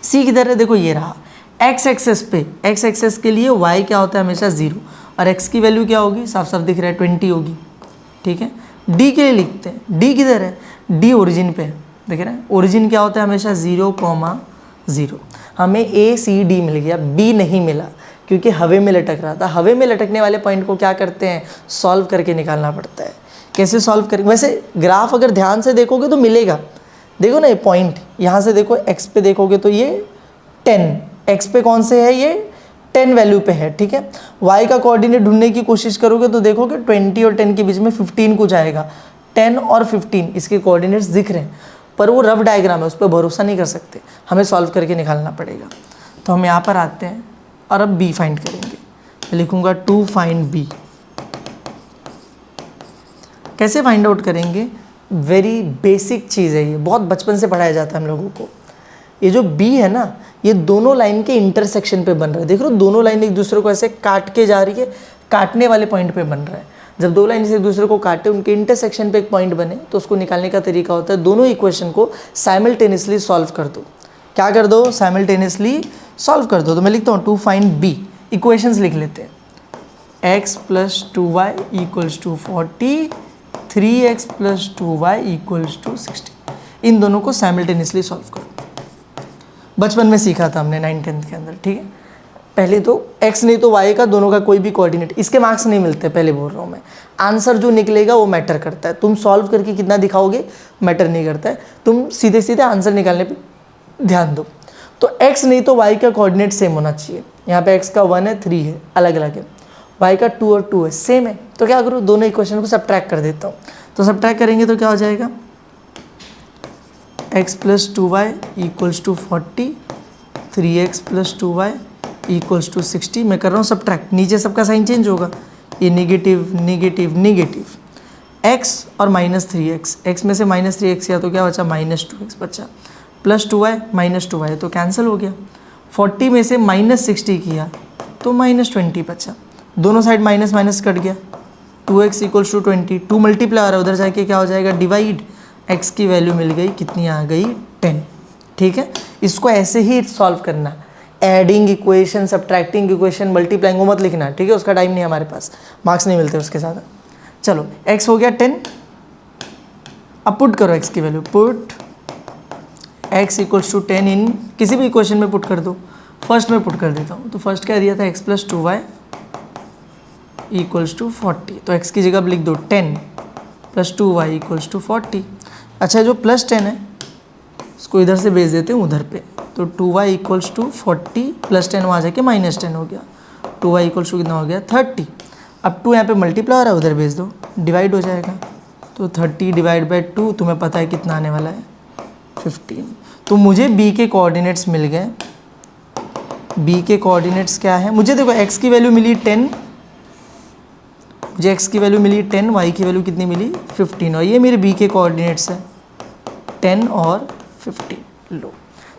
सी किधर है? देखो ये रहा, एक्स एक्सेस पे, एक्स एक्सेस के लिए वाई क्या होता है? हमेशा 0, और एक्स की वैल्यू क्या होगी? साफ साफ दिख रहा है, 20 होगी। ठीक है, डी के लिए लिखते हैं, डी किधर है? डी ओरिजिन पे है, देख रहे हैं? ओरिजिन क्या होता है? हमेशा 0,0। हमें ए सी डी मिल गया, बी नहीं मिला क्योंकि हवे में लटक रहा था। हवे में लटकने वाले पॉइंट को क्या करते हैं? सॉल्व करके निकालना पड़ता है। कैसे सॉल्व करेंगे? वैसे ग्राफ अगर ध्यान से देखोगे तो मिलेगा, देखो ना ये पॉइंट, यहाँ से देखो एक्स पे देखोगे तो ये 10, एक्स पे कौन से है? ये 10 वैल्यू पे है। ठीक है, वाई का कोऑर्डिनेट ढूंढने की कोशिश करोगे तो देखोगे 20 और 10 के बीच में 15 कुछ आएगा। 10 और 15 इसके कोऑर्डिनेट्स दिख रहे हैं, पर वो रफ डायग्राम है, उस पर भरोसा नहीं कर सकते, हमें सॉल्व करके निकालना पड़ेगा। तो हम यहाँ पर आते हैं और अब बी फाइंड करेंगे। मैं लिखूँगा टू फाइंड बी। कैसे फाइंड आउट करेंगे? वेरी बेसिक चीज़ है ये, बहुत बचपन से पढ़ाया जाता है हम लोगों को। ये जो बी है ना, ये दोनों लाइन के इंटरसेक्शन पे बन रहा है। देख रहे हो, दोनों लाइन एक दूसरे को ऐसे काट के जा रही है, काटने वाले पॉइंट पे बन रहा है। जब दो लाइन से एक दूसरे को काटे, उनके इंटरसेक्शन पे एक पॉइंट बने, तो उसको निकालने का तरीका होता है दोनों इक्वेशन को साइमल्टेनियसली सॉल्व कर दो। क्या कर दो? साइमल्टेनियसली सॉल्व कर दो। तो मैं लिखता हूँ टू फाइंड बी, इक्वेशंस लिख लेते हैं। x + 2y = 40, 3x + 2y = 60। इन दोनों को साइमल्टेनियसली सॉल्व करो। बचपन में सीखा था हमने 9th-10th के अंदर। ठीक है, पहले तो x नहीं तो y का, दोनों का कोई भी कोऑर्डिनेट, इसके मार्क्स नहीं मिलते, पहले बोल रहा हूँ मैं। आंसर जो निकलेगा वो मैटर करता है, तुम सॉल्व करके कितना दिखाओगे मैटर नहीं करता है, तुम सीधे सीधे आंसर निकालने पे ध्यान दो। तो x नहीं तो y का कोऑर्डिनेट सेम होना चाहिए। यहाँ पे x का 1 है, 3 है, अलग अलग है। y का 2 और 2 है, सेम है। तो क्या करूँ? दोनों इक्वेशन को सबट्रैक्ट कर देता हूँ। तो सबट्रैक्ट करेंगे तो क्या हो जाएगा? x + 2y = 40, 3x + 2y = 60। मैं कर रहा हूँ सबट्रैक्ट, नीचे सबका साइन चेंज होगा, ये नेगेटिव नेगेटिव नेगेटिव। x और -3x, x में से -3x किया तो क्या बचा, -2x बचा, +2y -2y तो कैंसिल हो गया। 40 में से -60 किया तो -20 बचा, दोनों साइड माइनस माइनस कट गया। 2x = 20, 2 मल्टीप्लाई हो रहा है, उधर जाके क्या हो जाएगा, डिवाइड, x की वैल्यू मिल गई, कितनी आ गई, 10। ठीक है, इसको ऐसे ही सॉल्व करना, adding equation, subtracting equation, multiplying, वो मत लिखना, ठीक है, उसका टाइम नहीं है हमारे पास, मार्क्स नहीं मिलते उसके साथ। चलो x हो गया 10, अब पुट करो x की वैल्यू, पुट x = 10 इन किसी भी इक्वेशन में पुट कर दो। फर्स्ट में पुट कर देता हूँ, तो फर्स्ट क्या दिया था, x + 2y = 40, तो x की जगह अब लिख दो 10 + 2y = 40। अच्छा, जो +10 है उसको इधर से भेज देते हैं उधर पे, तो 2y = 40 + 10 वहाँ जाके -10 हो गया, 2y = कितना हो गया, 30। अब 2 यहाँ पे मल्टीप्लाई हो रहा है, उधर भेज दो, डिवाइड हो जाएगा, तो 30 / 2 तुम्हें पता है कितना आने वाला है, 15। तो मुझे b के कोऑर्डिनेट्स मिल गए। b के कोऑर्डिनेट्स क्या है, मुझे देखो x की वैल्यू मिली 10, मुझे x की वैल्यू मिली 10, y की वैल्यू कितनी मिली, 15, और ये मेरे b के कोऑर्डिनेट्स है 10 और 15। लो,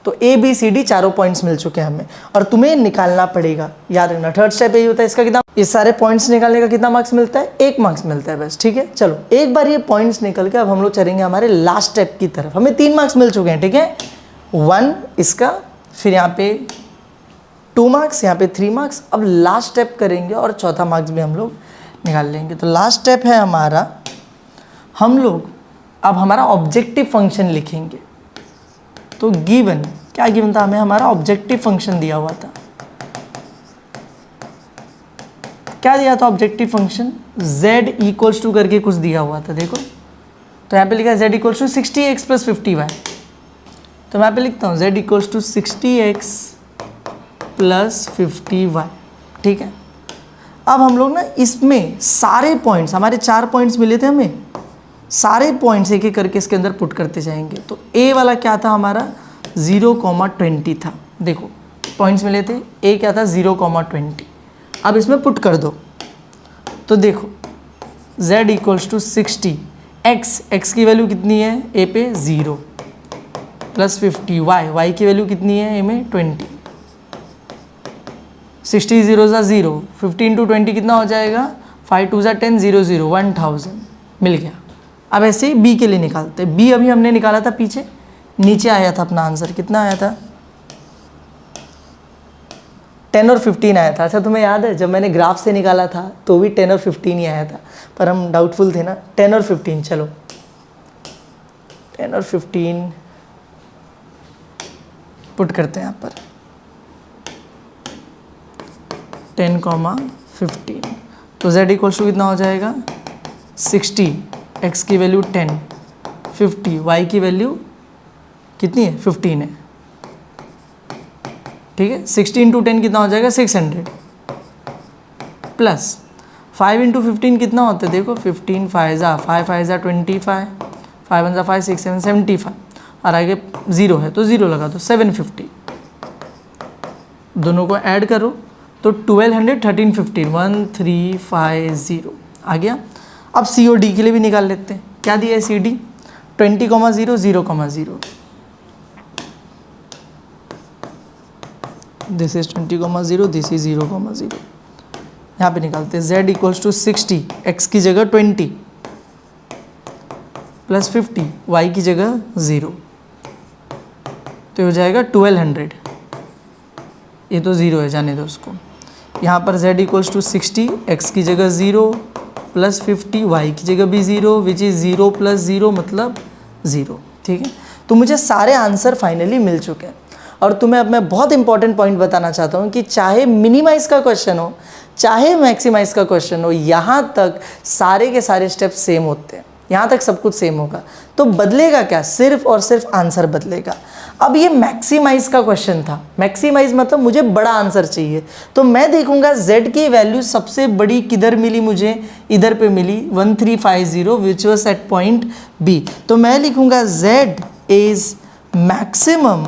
तो a b c d चारों पॉइंट्स मिल चुके हैं हमें, और तुम्हें निकालना पड़ेगा, याद रखना थर्ड स्टेप यही होता है। इसका कितना, ये सारे पॉइंट्स निकालने का कितना मार्क्स मिलता है, 1 मार्क्स मिलता है बस। ठीक है, चलो एक बार ये पॉइंट्स निकल के अब हम लोग चलेंगे हमारे लास्ट स्टेप की तरफ। हमें 3 मार्क्स मिल चुके हैं, ठीक है, 1 इसका, फिर यहाँ पे 2 मार्क्स, यहाँ पे 3 मार्क्स। अब लास्ट स्टेप करेंगे और चौथा मार्क्स भी हम लोग निकाल लेंगे। तो लास्ट स्टेप है हमारा, हम लोग अब हमारा ऑब्जेक्टिव फंक्शन लिखेंगे। तो गिवन, क्या गिवन था हमें, हमारा ऑब्जेक्टिव फंक्शन दिया हुआ था। क्या दिया था ऑब्जेक्टिव फंक्शन, z = करके कुछ दिया हुआ था, देखो, तो यहाँ पे लिखा है z = 60x + 50y, तो मैं यहाँ पे लिखता हूँ z = 60x + 50y। ठीक है, अब हम लोग ना इसमें सारे पॉइंट्स, हमारे 4 पॉइंट्स मिले थे हमें, सारे पॉइंट्स एक एक करके इसके अंदर पुट करते जाएंगे। तो a वाला क्या था हमारा, 0,20 था। देखो पॉइंट्स मिले थे, a क्या था, 0,20। अब इसमें पुट कर दो, तो देखो z = 60, x की वैल्यू कितनी है a पे, 0, + 50, y की वैल्यू कितनी है a में, 20। 60 0 ज़ा 0, 15 × 20 कितना हो जाएगा, 5 2 ज़ा 10, 0 0, 1000 मिल गया। अब ऐसे ही b के लिए निकालते हैं। b अभी हमने निकाला था पीछे, नीचे आया था अपना आंसर, कितना आया था, 10 और 15 आया था। अच्छा, तुम्हें याद है जब मैंने ग्राफ से निकाला था तो भी 10 और 15 ही आया था, पर हम डाउटफुल थे ना, 10 और 15। चलो 10 और 15 पुट करते हैं यहाँ पर, 10, 15, तो z = कितना हो जाएगा, 60, x की वैल्यू 10, 50, y की वैल्यू कितनी है, 15 है। ठीक है, 60 × 10 कितना हो जाएगा, 600, प्लस 5 × 15 कितना होता है, देखो 15 5 ज़ा 5, 5 ज़ा 25, 5 1 ज़ा 5, 6 7 75, और आगे 0 है तो 0 लगा दो, 750। दोनों को ऐड करो तो 1200, 1350, 1350 आ गया। अब सी और डी के लिए भी निकाल लेते हैं। क्या दिया है C D, 20,0, 0,0, this is 20,0, this is 0,0। यहाँ पे निकालते हैं z = 60, x की जगह 20 + 50, y की जगह 0, तो हो जाएगा 1200। ये तो 0 है, जाने दो उसको। यहाँ पर z = 60, x की जगह 0 + 50, y की जगह भी 0, विच इज़ 0 + 0 मतलब 0। ठीक है, तो मुझे सारे आंसर फाइनली मिल चुके हैं। और तुम्हें अब मैं बहुत इंपॉर्टेंट पॉइंट बताना चाहता हूँ कि चाहे मिनिमाइज़ का क्वेश्चन हो, चाहे मैक्सिमाइज़ का क्वेश्चन हो, यहाँ तक सारे के सारे स्टेप सेम होते हैं, यहाँ तक सब कुछ सेम होगा। तो बदलेगा क्या, सिर्फ और सिर्फ आंसर बदलेगा। अब ये मैक्सिमाइज़ का क्वेश्चन था, मैक्सिमाइज़ मतलब मुझे बड़ा आंसर चाहिए, तो मैं देखूंगा z की वैल्यू सबसे बड़ी किधर मिली, मुझे इधर पे मिली 1350, which was at point b। तो मैं लिखूंगा z is maximum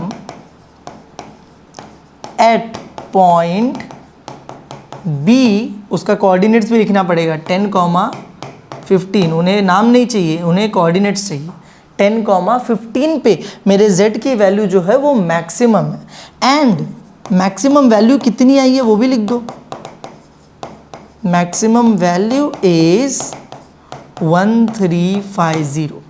at point b, उसका कोऑर्डिनेट्स भी लिखना पड़ेगा 10, 15, उन्हें नाम नहीं चाहिए, उन्हें कोऑर्डिनेट्स चाहिए। 10,15 पे मेरे z की वैल्यू जो है वो मैक्सिमम है। एंड मैक्सिमम वैल्यू कितनी आई है वो भी लिख दो। Maximum value is 1350।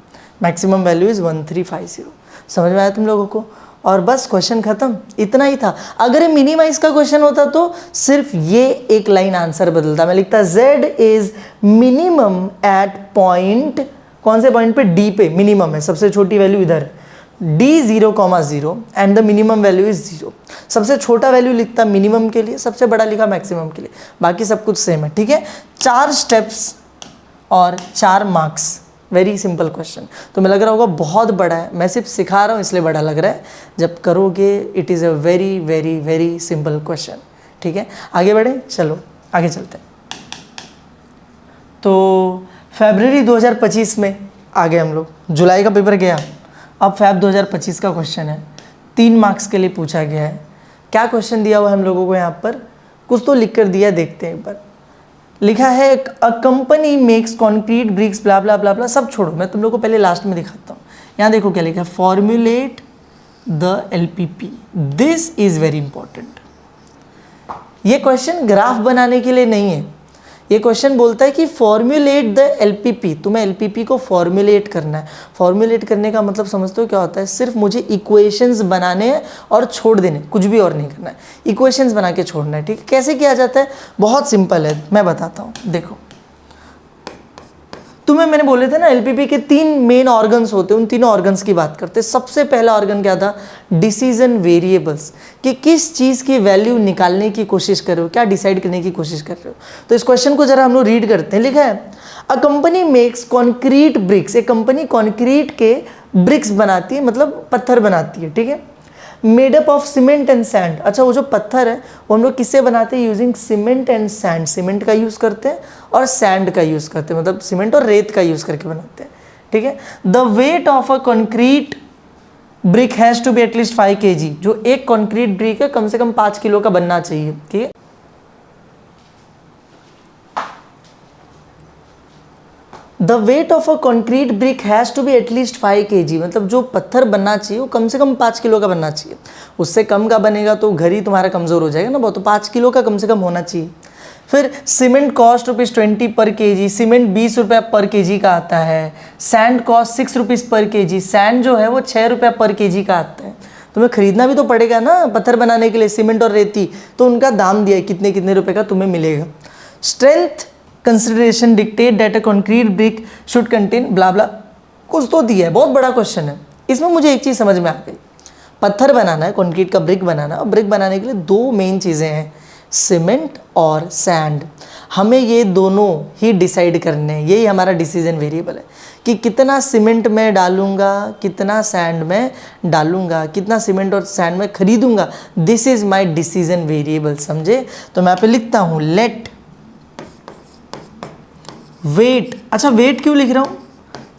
Maximum value is 1350। समझ में आया तुम लोगों को? और बस क्वेश्चन खत्म, इतना ही था। अगर ये मिनिमाइज का क्वेश्चन होता तो सिर्फ ये एक लाइन आंसर बदलता। मैं लिखता z is minimum at point, कौन से पॉइंट पे? d पे मिनिमम है, सबसे छोटी वैल्यू इधर d 0,0 and the minimum value is 0। सबसे छोटा वैल्यू लिखता मिनिमम के लिए, सबसे बड़ा लिखा मैक्सिमम के लिए, बाकी सब कुछ सेम है। ठीक है, 4 स्टेप्स और 4 मार्क्स। Very simple question. तो मैं लग रहा होगा बहुत बड़ा है, मैं सिर्फ सिखा रहा हूँ इसलिए बड़ा लग रहा है, जब करोगे it is a very very very simple question. ठीक है, आगे बढ़े, चलो आगे चलते हैं। तो फरवरी 2025 में आ गए हम लोग, जुलाई का पेपर गया, अब फैब 2025 का क्वेश्चन है, 3 मार्क्स के लिए पूछा गया है। क्या क्वेश्चन दिया हुआ है हम लोगों को यहाँ पर? कुछ तो लिख कर दिया, देखते हैं एक बार। लिखा है a company makes concrete bricks blah blah blah blah, सब छोड़ो, मैं तुम लोग को पहले लास्ट में दिखाता हूँ। यहाँ देखो क्या लिखा है, formulate the LPP, this is very important. ये क्वेश्चन ग्राफ बनाने के लिए नहीं है, ये क्वेश्चन बोलता है कि फॉर्मुलेट द LPP, तुम्हें LPP को फॉर्मुलेट करना है। फॉर्मुलेट करने का मतलब समझते हो क्या होता है? सिर्फ मुझे इक्वेशंस बनाने हैं और छोड़ देने, कुछ भी और नहीं करना है, इक्वेशंस बना के छोड़ना है। ठीक है, कैसे किया जाता है? बहुत सिंपल है, मैं बताता हूँ। देखो, तुम्हें मैंने बोले थे ना LPP के 3 मेन ऑर्गन्स होते हैं, उन तीनों ऑर्गन्स की बात करते हैं। सबसे पहला ऑर्गन क्या था? डिसीजन वेरिएबल्स, कि किस चीज़ की वैल्यू निकालने की कोशिश कर रहे हो, क्या डिसाइड करने की कोशिश कर रहे हो। तो इस क्वेश्चन को जरा हम लोग रीड करते हैं। लिखा है a company makes concrete bricks, एक कंपनी कॉन्क्रीट के ब्रिक्स बनाती है, मतलब पत्थर बनाती है। ठीक है, made up of cement and sand. अच्छा, वो जो पत्थर है वो हम लोग किससे बनाते हैं? Using cement and sand, cement का यूज़ करते हैं और सैंड का यूज़ करते हैं, मतलब सीमेंट और रेत का यूज़ करके बनाते हैं। ठीक है, the weight of a concrete brick has to be at least 5 kg, जो एक कॉन्क्रीट ब्रिक है कम से कम 5 किलो का बनना चाहिए। ठीक है, the weight of a concrete brick has to be at least 5 kg, मतलब जो पत्थर बनना चाहिए वो कम से कम 5 किलो का बनना चाहिए। उससे कम का बनेगा तो घर ही तुम्हारा कमज़ोर हो जाएगा ना बहुत, तो 5 किलो का कम से कम होना चाहिए। फिर सीमेंट कॉस्ट ₹20 पर kg, सीमेंट 20 रुपये पर kg का आता है। सैंड कॉस्ट 6 रुपीज़ पर kg, सैंड जो है वो 6 रुपये पर kg का आता है। तुम्हें खरीदना भी तो पड़ेगा ना पत्थर बनाने के लिए, सीमेंट और रेती, तो उनका दाम दिया है कितने कितने रुपए का तुम्हें मिलेगा। Strength consideration dictate that a concrete brick should contain blah blah, कुछ तो दिया है, बहुत बड़ा क्वेश्चन है। इसमें मुझे एक चीज़ समझ में आ गई, पत्थर बनाना है, कंक्रीट का ब्रिक बनाना, और ब्रिक बनाने के लिए 2 मेन चीज़ें हैं, सीमेंट और सैंड। हमें ये दोनों ही डिसाइड करने हैं, यही हमारा डिसीजन वेरिएबल है कि कितना सीमेंट मैं डालूंगा, कितना सैंड में डालूंगा, कितना सीमेंट और सैंड में खरीदूंगा। This is my decision variable, समझे? तो मैं यहाँ पे लिखता हूँ लेट वेट। अच्छा, वेट क्यों लिख रहा हूँ?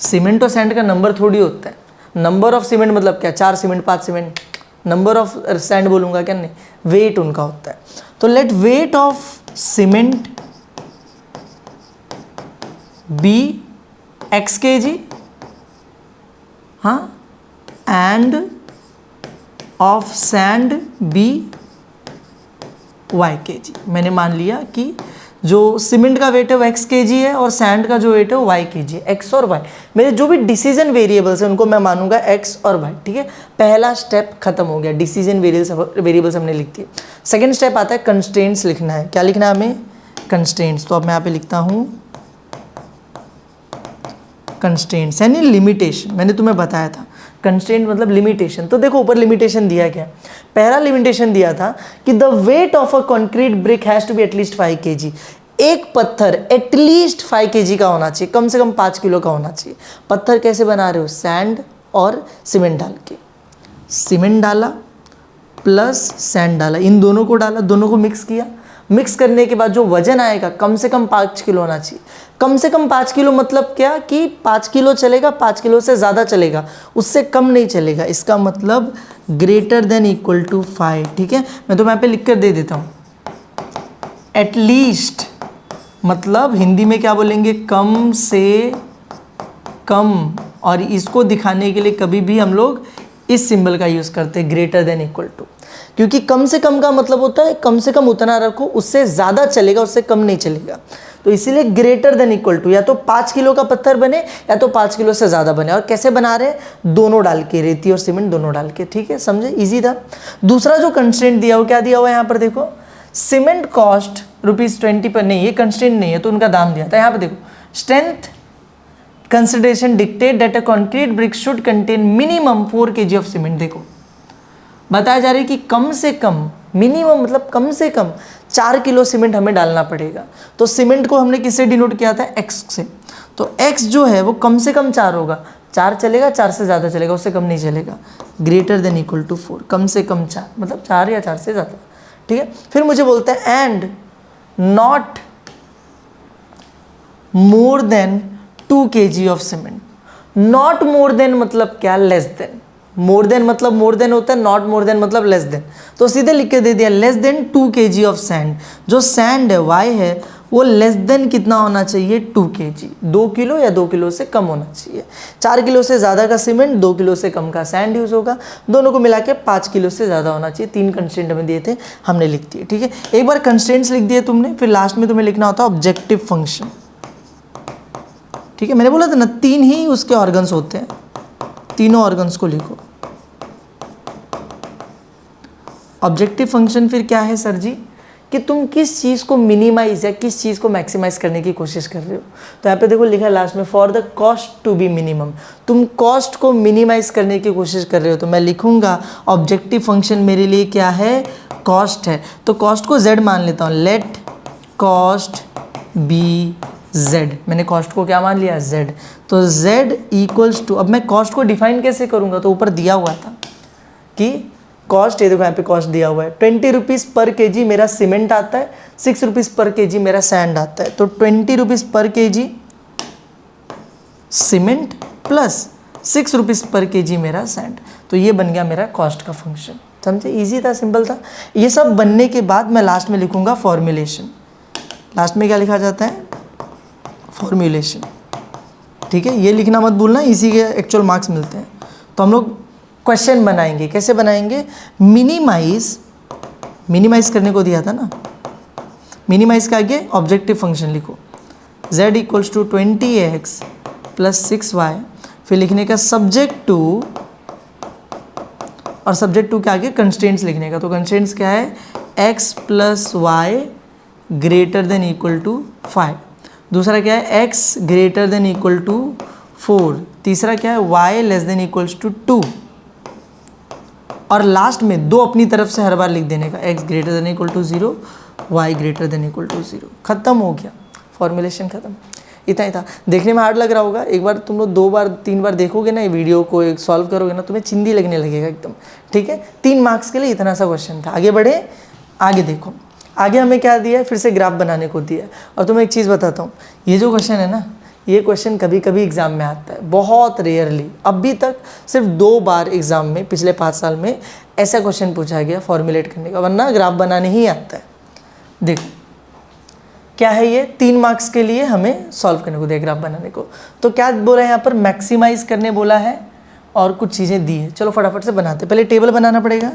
सीमेंट और सैंड का नंबर थोड़ी होता है, नंबर ऑफ सीमेंट मतलब क्या, 4 cement 5 cement, number of sand बोलूँगा क्या? नहीं, वेट उनका होता है। तो let weight of cement be x kg, हाँ, and of sand be y kg। मैंने मान लिया कि जो सीमेंट का वेट है वो x kg है और सैंड का जो वेट है वो y kg है। x और y मेरे जो भी डिसीजन वेरिएबल्स हैं उनको मैं मानूंगा x और y। ठीक है, पहला स्टेप खत्म हो गया, डिसीजन वेरिएबल्स हमने लिख दिए। सेकेंड स्टेप आता है कंस्ट्रेंट्स लिखना है। क्या लिखना है हमें? कंस्ट्रेंट्स। तो अब मैं यहाँ पे लिखता हूँ कंस्ट्रेंट्स यानी लिमिटेशन। मैंने तुम्हें बताया था कंस्ट्रेंट मतलब लिमिटेशन। तो देखो ऊपर लिमिटेशन दिया गया, पहला लिमिटेशन दिया था कि the weight of a concrete brick has to be at least 5 kg, एक पत्थर एटलीस्ट 5 kg का होना चाहिए, कम से कम 5 किलो का होना चाहिए। पत्थर कैसे बना रहे हो? सैंड और सीमेंट डाल के, सीमेंट डाला प्लस सैंड डाला, इन दोनों को डाला, दोनों को मिक्स किया। मिक्स करने के बाद जो वजन आएगा कम से कम 5 किलो होना चाहिए। कम से कम 5 किलो मतलब क्या कि 5 किलो चलेगा, 5 किलो से ज़्यादा चलेगा, उससे कम नहीं चलेगा। इसका मतलब ग्रेटर देन इक्वल टू 5। ठीक है, मैं तो यहाँ पे लिख कर दे देता हूँ एटलीस्ट मतलब हिंदी में क्या बोलेंगे, कम से कम। और इसको दिखाने के लिए कभी भी हम लोग इस सिंबल का यूज़ करते हैं, ग्रेटर देन इक्वल टू, क्योंकि कम से कम का मतलब होता है कम से कम उतना रखो, उससे ज़्यादा चलेगा, उससे कम नहीं चलेगा। तो इसीलिए ग्रेटर देन इक्वल टू, या तो 5 किलो का पत्थर बने या तो 5 किलो से ज़्यादा बने। और कैसे बना रहे हैं, दोनों डाल के, रेती और सीमेंट दोनों डाल के, ठीक है, समझे, इजी था। दूसरा जो कंस्ट्रेंट दिया हुआ, क्या दिया हुआ है यहाँ पर देखो, सीमेंट कॉस्ट ₹20 पर, नहीं ये कंस्ट्रेंट नहीं है तो उनका दाम दिया था। यहाँ पर देखो, strength consideration dictate that a concrete brick should contain minimum 4 kg of cement. देखो बताया जा रहा है कि कम से कम, मिनिमम मतलब कम से कम 4 किलो सीमेंट हमें डालना पड़ेगा। तो सीमेंट को हमने किससे डिनोट किया था, x से। तो x जो है वो कम से कम 4 होगा, 4 चलेगा, 4 से ज़्यादा चलेगा, उससे कम नहीं चलेगा। ग्रेटर देन इक्वल टू 4, कम से कम 4 मतलब 4 या 4 से ज़्यादा, ठीक है। फिर मुझे बोलते हैं and not more than 2 kg of cement. Not more than मतलब क्या, लेस देन। मोर देन मतलब मोर देन होता है, नॉट मोर देन मतलब लेस देन। तो सीधे लिख के दे दिया less than 2 kg of sand. जो सैंड है वाई है वो लेस देन कितना होना चाहिए, 2 kg, 2 किलो या 2 किलो से कम होना चाहिए। 4 किलो से ज़्यादा का सीमेंट, 2 किलो से कम का सैंड यूज़ होगा, दोनों को मिला के 5 किलो से ज़्यादा होना चाहिए। 3 कंस्ट्रेंट हमें दिए थे, हमने लिख दिए, ठीक है। एक बार कंस्ट्रेंट्स लिख दिए तुमने, फिर लास्ट में तुम्हें लिखना होता है ऑब्जेक्टिव फंक्शन, ठीक है। मैंने बोला था ना 3 ही उसके ऑर्गन्स होते हैं, तीनों ऑर्गन्स को लिखो। ऑब्जेक्टिव फंक्शन फिर क्या है सर जी, कि तुम किस चीज़ को मिनिमाइज या किस चीज़ को मैक्सिमाइज करने की कोशिश कर रहे हो। तो यहाँ पे देखो लिखा है लास्ट में, for the cost to be minimum, तुम कॉस्ट को मिनिमाइज करने की कोशिश कर रहे हो। तो मैं लिखूंगा ऑब्जेक्टिव फंक्शन मेरे लिए क्या है, कॉस्ट है। तो कॉस्ट को z मान लेता हूँ, लेट कॉस्ट बी z। मैंने कॉस्ट को क्या मान लिया, z। तो z इक्वल्स टू, अब मैं कॉस्ट को डिफाइन कैसे करूँगा, तो ऊपर दिया हुआ था कि कॉस्ट, ये देखो यहाँ पे कॉस्ट दिया हुआ है, 20 रुपीज़ पर kg मेरा सीमेंट आता है, 6 रुपीज़ पर kg मेरा सैंड आता है। तो 20 रुपीज़ पर kg सीमेंट प्लस 6 रुपीज़ पर kg मेरा सैंड। तो ये बन गया मेरा कॉस्ट का फंक्शन, समझे, इजी था, सिंपल था। ये सब बनने के बाद मैं लास्ट में लिखूंगा फॉर्मुलेशन। लास्ट में क्या लिखा जाता है, फॉर्मुलेशन, ठीक है। ये लिखना मत भूलना, इसी के एक्चुअल मार्क्स मिलते हैं। तो हम लोग क्वेश्चन बनाएंगे, कैसे बनाएंगे, मिनिमाइज करने को दिया था ना, मिनिमाइज के आगे ऑब्जेक्टिव फंक्शन लिखो, z equals to 20x plus 6y, फिर लिखने का सब्जेक्ट टू, और सब्जेक्ट टू के आगे कंस्ट्रेंट्स लिखने का। तो कंस्ट्रेंट्स क्या है, x plus Y greater than equal to 5, दूसरा क्या है x greater than equal to 4, तीसरा क्या है y less than equals to 2, और लास्ट में 2 अपनी तरफ से हर बार लिख देने का, x greater than equal to 0, y greater than equal to 0। खत्म हो गया, फॉर्मुलेशन खत्म। इतना ही था। देखने में हार्ड लग रहा होगा, एक बार तुम लोग 2 बार 3 बार देखोगे ना ये वीडियो को, एक सॉल्व करोगे ना, तुम्हें चिंदी लगने लगेगा एकदम, ठीक है। 3 मार्क्स के लिए इतना सा क्वेश्चन था। आगे बढ़े, आगे देखो, आगे हमें क्या दिया है, फिर से ग्राफ बनाने को दिया है। और तुम्हें एक चीज़ बताता हूँ, ये जो क्वेश्चन है ना, ये क्वेश्चन कभी कभी एग्ज़ाम में आता है, बहुत रेयरली। अभी तक सिर्फ 2 बार एग्ज़ाम में पिछले 5 साल में ऐसा क्वेश्चन पूछा गया फॉर्मुलेट करने का, वरना ग्राफ बनाने ही आता है। देखो क्या है ये, 3 मार्क्स के लिए हमें सॉल्व करने को दिया ग्राफ बनाने को। तो क्या बोला है यहाँ पर, मैक्सिमाइज करने बोला है और कुछ चीज़ें दी है। चलो फटाफट से बनाते, पहले टेबल बनाना पड़ेगा,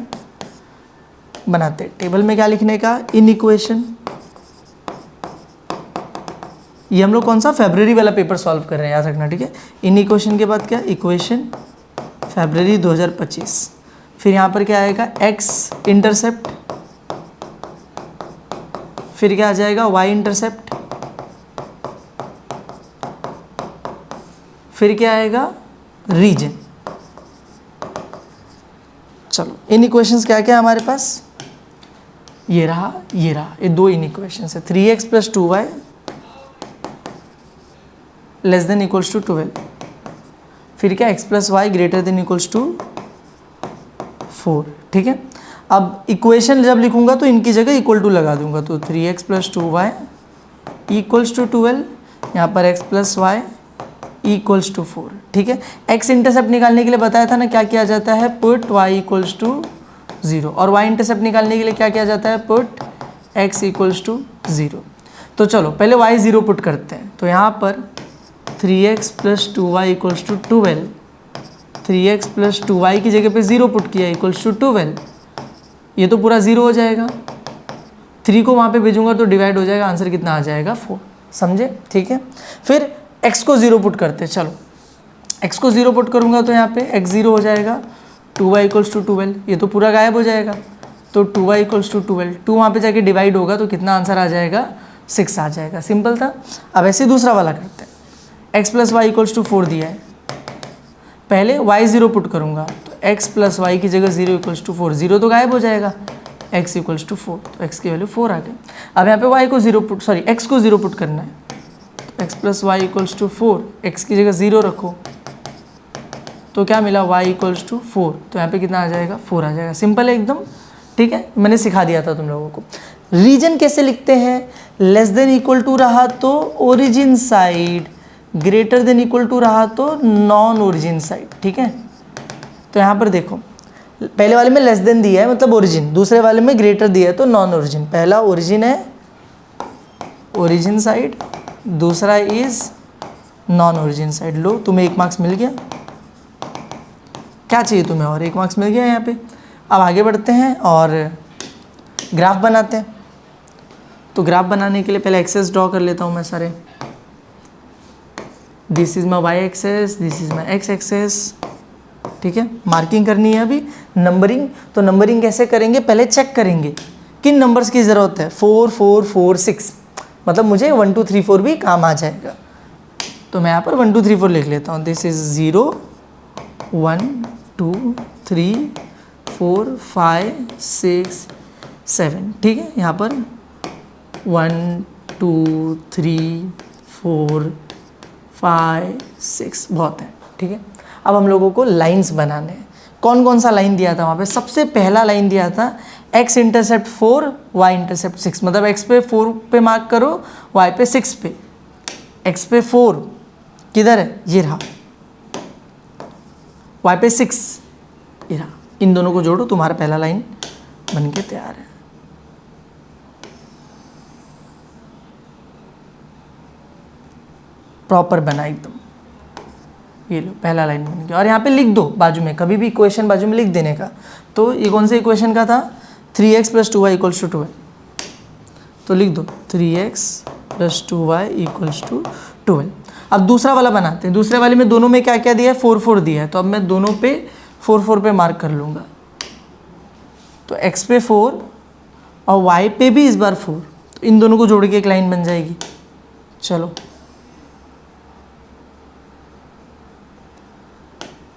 बनाते। टेबल में क्या लिखने का, इन इक्वेशन, ये हम लोग कौन सा फरवरी वाला पेपर सॉल्व कर रहे हैं, याद रखना, ठीक है। इन इक्वेशन के बाद क्या, इक्वेशन फरवरी 2025, फिर यहाँ पर क्या आएगा, x इंटरसेप्ट, फिर क्या आ जाएगा, y इंटरसेप्ट, फिर क्या आएगा, रीजन। चलो इन इक्वेशंस क्या क्या है हमारे पास, ये रहा, ये रहा, ये 2 इन इक्वेशंस है। 3x plus 2y less than equals to 12, फिर क्या x plus Y greater than equals to 4, ठीक है। अब इक्वेशन जब लिखूंगा तो इनकी जगह इक्वल टू लगा दूंगा, तो 3x plus 2y equals to 12, यहाँ पर x plus Y equals to 4, ठीक है। x इंटरसेप्ट निकालने के लिए बताया था ना, क्या किया जाता है, पुट y इक्वल्स टू 0, और y इंटरसेप्ट निकालने के लिए क्या किया जाता है, पुट x इक्वल्स टू 0। तो चलो पहले y 0 पुट करते हैं। तो यहाँ पर 3x plus 2y equals to 12, 3x plus 2y की जगह पे 0 पुट किया इक्वल्स टू 12, ये तो पूरा 0 हो जाएगा। 3 को वहाँ पे भेजूंगा तो डिवाइड हो जाएगा, आंसर कितना आ जाएगा 4। समझे? ठीक है। फिर x को 0 पुट करते हैं। चलो x को 0 पुट करूँगा तो यहाँ पे x 0 हो जाएगा, 2y इक्वल्स टू 12, ये तो पूरा गायब हो जाएगा। तो 2y इक्वल्स टू 12, 2 वहाँ पे जाके डिवाइड होगा तो कितना आंसर आ जाएगा, 6 आ जाएगा। सिंपल था। अब ऐसे दूसरा वाला करते हैं। x plus Y equals to 4 दिया है, पहले y 0 पुट करूँगा तो x प्लस वाई की जगह 0 इक्वल्स टू 4, 0 तो गायब हो जाएगा, x इक्वल्स टू 4, तो x की वैल्यू 4 आ गई। अब यहाँ पे y को 0 पुट x को 0 पुट करना है, तो x plus Y equals to 4, x की जगह 0 रखो तो क्या मिला, y इक्वल्स टू 4, तो यहाँ पे कितना आ जाएगा, 4 आ जाएगा। सिंपल है एकदम। ठीक है, मैंने सिखा दिया था तुम लोगों को। रीजन कैसे लिखते हैं, लेस देन इक्वल टू रहा तो origin side, greater than equal to रहा तो नॉन ओरिजिन साइड। ठीक है, तो यहाँ पर देखो पहले वाले में लेस देन दिया है मतलब ओरिजिन, दूसरे वाले में ग्रेटर दिया है तो नॉन ओरिजिन। पहला ओरिजिन है ओरिजिन साइड, दूसरा इज नॉन ओरिजिन साइड। लो तुम्हें 1 मार्क्स मिल गया। क्या चाहिए तुम्हें, और 1 मार्क्स मिल गया यहाँ पे। अब आगे बढ़ते हैं और ग्राफ बनाते हैं। तो ग्राफ बनाने के लिए पहले एक्सेस ड्रॉ कर लेता हूँ मैं सारे। This is my Y axis, this is my X axis. ठीक है, मार्किंग करनी है अभी। नंबरिंग, तो नंबरिंग कैसे करेंगे, पहले चेक करेंगे किन नंबर्स की ज़रूरत है। 4 4 4 6, मतलब मुझे 1 2 3 4 भी काम आ जाएगा। तो मैं यहाँ पर 1 2 3 4 लिख लेता हूँ। This is 0 1 2 3 4 5 6 7। ठीक है, यहाँ पर 1 2 3 4 5 6 बहुत है। ठीक है, अब हम लोगों को लाइंस बनाने हैं। कौन कौन सा लाइन दिया था वहाँ पे, सबसे पहला लाइन दिया था x इंटरसेप्ट 4 y इंटरसेप्ट 6, मतलब x पे 4 पे मार्क करो, y पे 6 पे। x पे 4 किधर है, ये रहा, y पे 6 ये रहा। इन दोनों को जोड़ो, तुम्हारा पहला लाइन बन के तैयार है। प्रॉपर बना एकदम, ये लो पहला लाइन बन गया। और यहाँ पे लिख दो बाजू में, कभी भी इक्वेशन बाजू में लिख देने का। तो ये कौन से इक्वेशन का था, 3x plus 2y equals to 12, तो लिख दो 3x plus 2y equals to 12। अब दूसरा वाला बनाते हैं। दूसरे वाले में दोनों में क्या क्या दिया है, 4 4 दिया है, तो अब मैं दोनों पे 4 4 पे मार्क कर लूँगा। तो x पे 4 और y पे भी इस बार 4, तो इन दोनों को जोड़ के एक लाइन बन जाएगी। चलो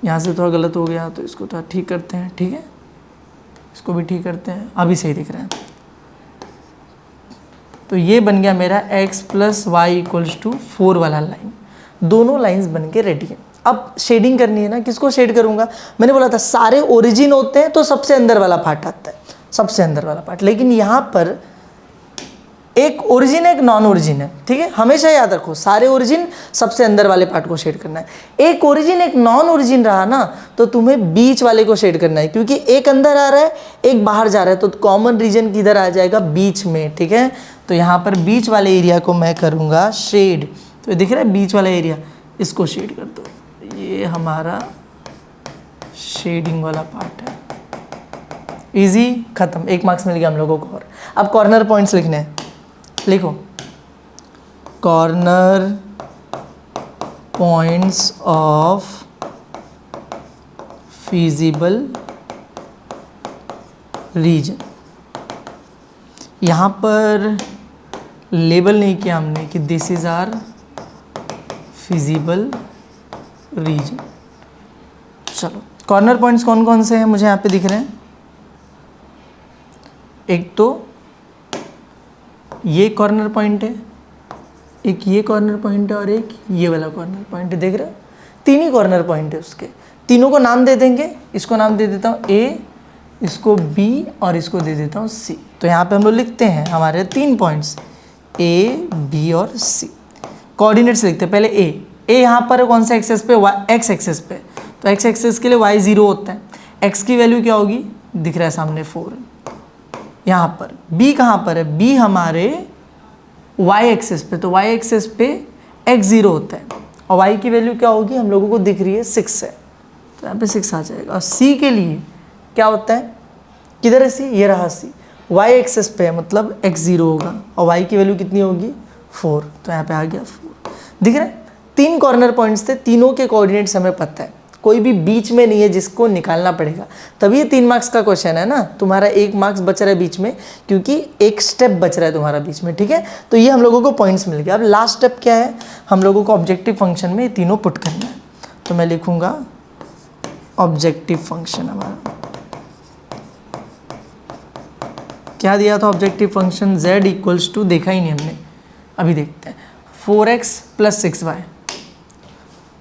यहाँ से थोड़ा गलत हो गया तो इसको थोड़ा ठीक करते हैं। ठीक है, इसको भी ठीक करते हैं, अभी सही दिख रहा है। तो ये बन गया मेरा x plus Y equals to 4 वाला लाइन। दोनों लाइंस बन के रेडी है। अब शेडिंग करनी है ना, किसको शेड करूँगा, मैंने बोला था सारे ओरिजिन होते हैं तो सबसे अंदर वाला पार्ट आता है, सबसे अंदर वाला पार्ट। लेकिन यहाँ पर एक ओरिजिन है, एक नॉन ओरिजिन है। ठीक है, हमेशा याद रखो सारे ओरिजिन सबसे अंदर वाले पार्ट को शेड करना है। एक ओरिजिन एक नॉन ओरिजिन रहा ना तो तुम्हें बीच वाले को शेड करना है, क्योंकि एक अंदर आ रहा है एक बाहर जा रहा है, तो कॉमन रीजन किधर आ जाएगा, बीच में। ठीक है, तो यहाँ पर बीच वाले एरिया को मैं करूँगा शेड। तो दिख रहा है बीच वाला एरिया, इसको शेड कर दो। ये हमारा शेडिंग वाला पार्ट है। इजी, खत्म, 1 मार्क्स मिल गया हम लोगों को। और अब कॉर्नर पॉइंट्स लिखने हैं। लिखो corner points of feasible region. यहाँ पर लेबल नहीं किया हमने कि this is our feasible region. चलो कॉर्नर पॉइंट्स कौन कौन से हैं मुझे यहाँ पे दिख रहे हैं। एक तो ये कॉर्नर पॉइंट है, एक ये कॉर्नर पॉइंट है और एक ये वाला कॉर्नर पॉइंट है। देख रहे हो, 3 ही कॉर्नर पॉइंट है उसके। तीनों को नाम दे देंगे। इसको नाम दे देता हूँ ए, इसको बी और इसको दे देता हूँ सी। तो यहाँ पे हम लोग लिखते हैं हमारे 3 पॉइंट्स ए बी और सी। कोऑर्डिनेट्स लिखते हैं पहले ए। ए यहाँ पर कौन सा एक्सेस पे, एक्स एक्सेस पे। तो एक्स एक्सेस के लिए y 0 होता है। एक्स की वैल्यू क्या होगी, दिख रहा है सामने 4। यहाँ पर b कहाँ पर है, b हमारे वाई एक्सेस पे, तो वाई एक्सेस पे x 0 होता है और y की वैल्यू क्या होगी, हम लोगों को दिख रही है 6 है, तो यहाँ पे 6 आ जाएगा। और c के लिए क्या होता है, किधर है c, ये रहा c, y एक्सेस पे है मतलब x 0 होगा और y की वैल्यू कितनी होगी 4, तो यहाँ पे आ गया 4। दिख रहा है, 3 कॉर्नर पॉइंट्स थे, तीनों के कोऑर्डिनेट्स हमें पता है, कोई भी बीच में नहीं है जिसको निकालना पड़ेगा, तभी ये 3 मार्क्स का क्वेश्चन है ना। तुम्हारा 1 मार्क्स बच रहा है बीच में, क्योंकि एक स्टेप बच रहा है तुम्हारा बीच में, ठीक है। तो ये हम लोगों को पॉइंट्स मिल गया। अब लास्ट स्टेप क्या है, हम लोगों को ऑब्जेक्टिव फंक्शन में ये तीनों पुट करना है, तो मैं लिखूंगा ऑब्जेक्टिव फंक्शन। हमारा क्या दिया था objective function, z equals to, देखा ही नहीं हमने, अभी देखते हैं, 4x + 6y,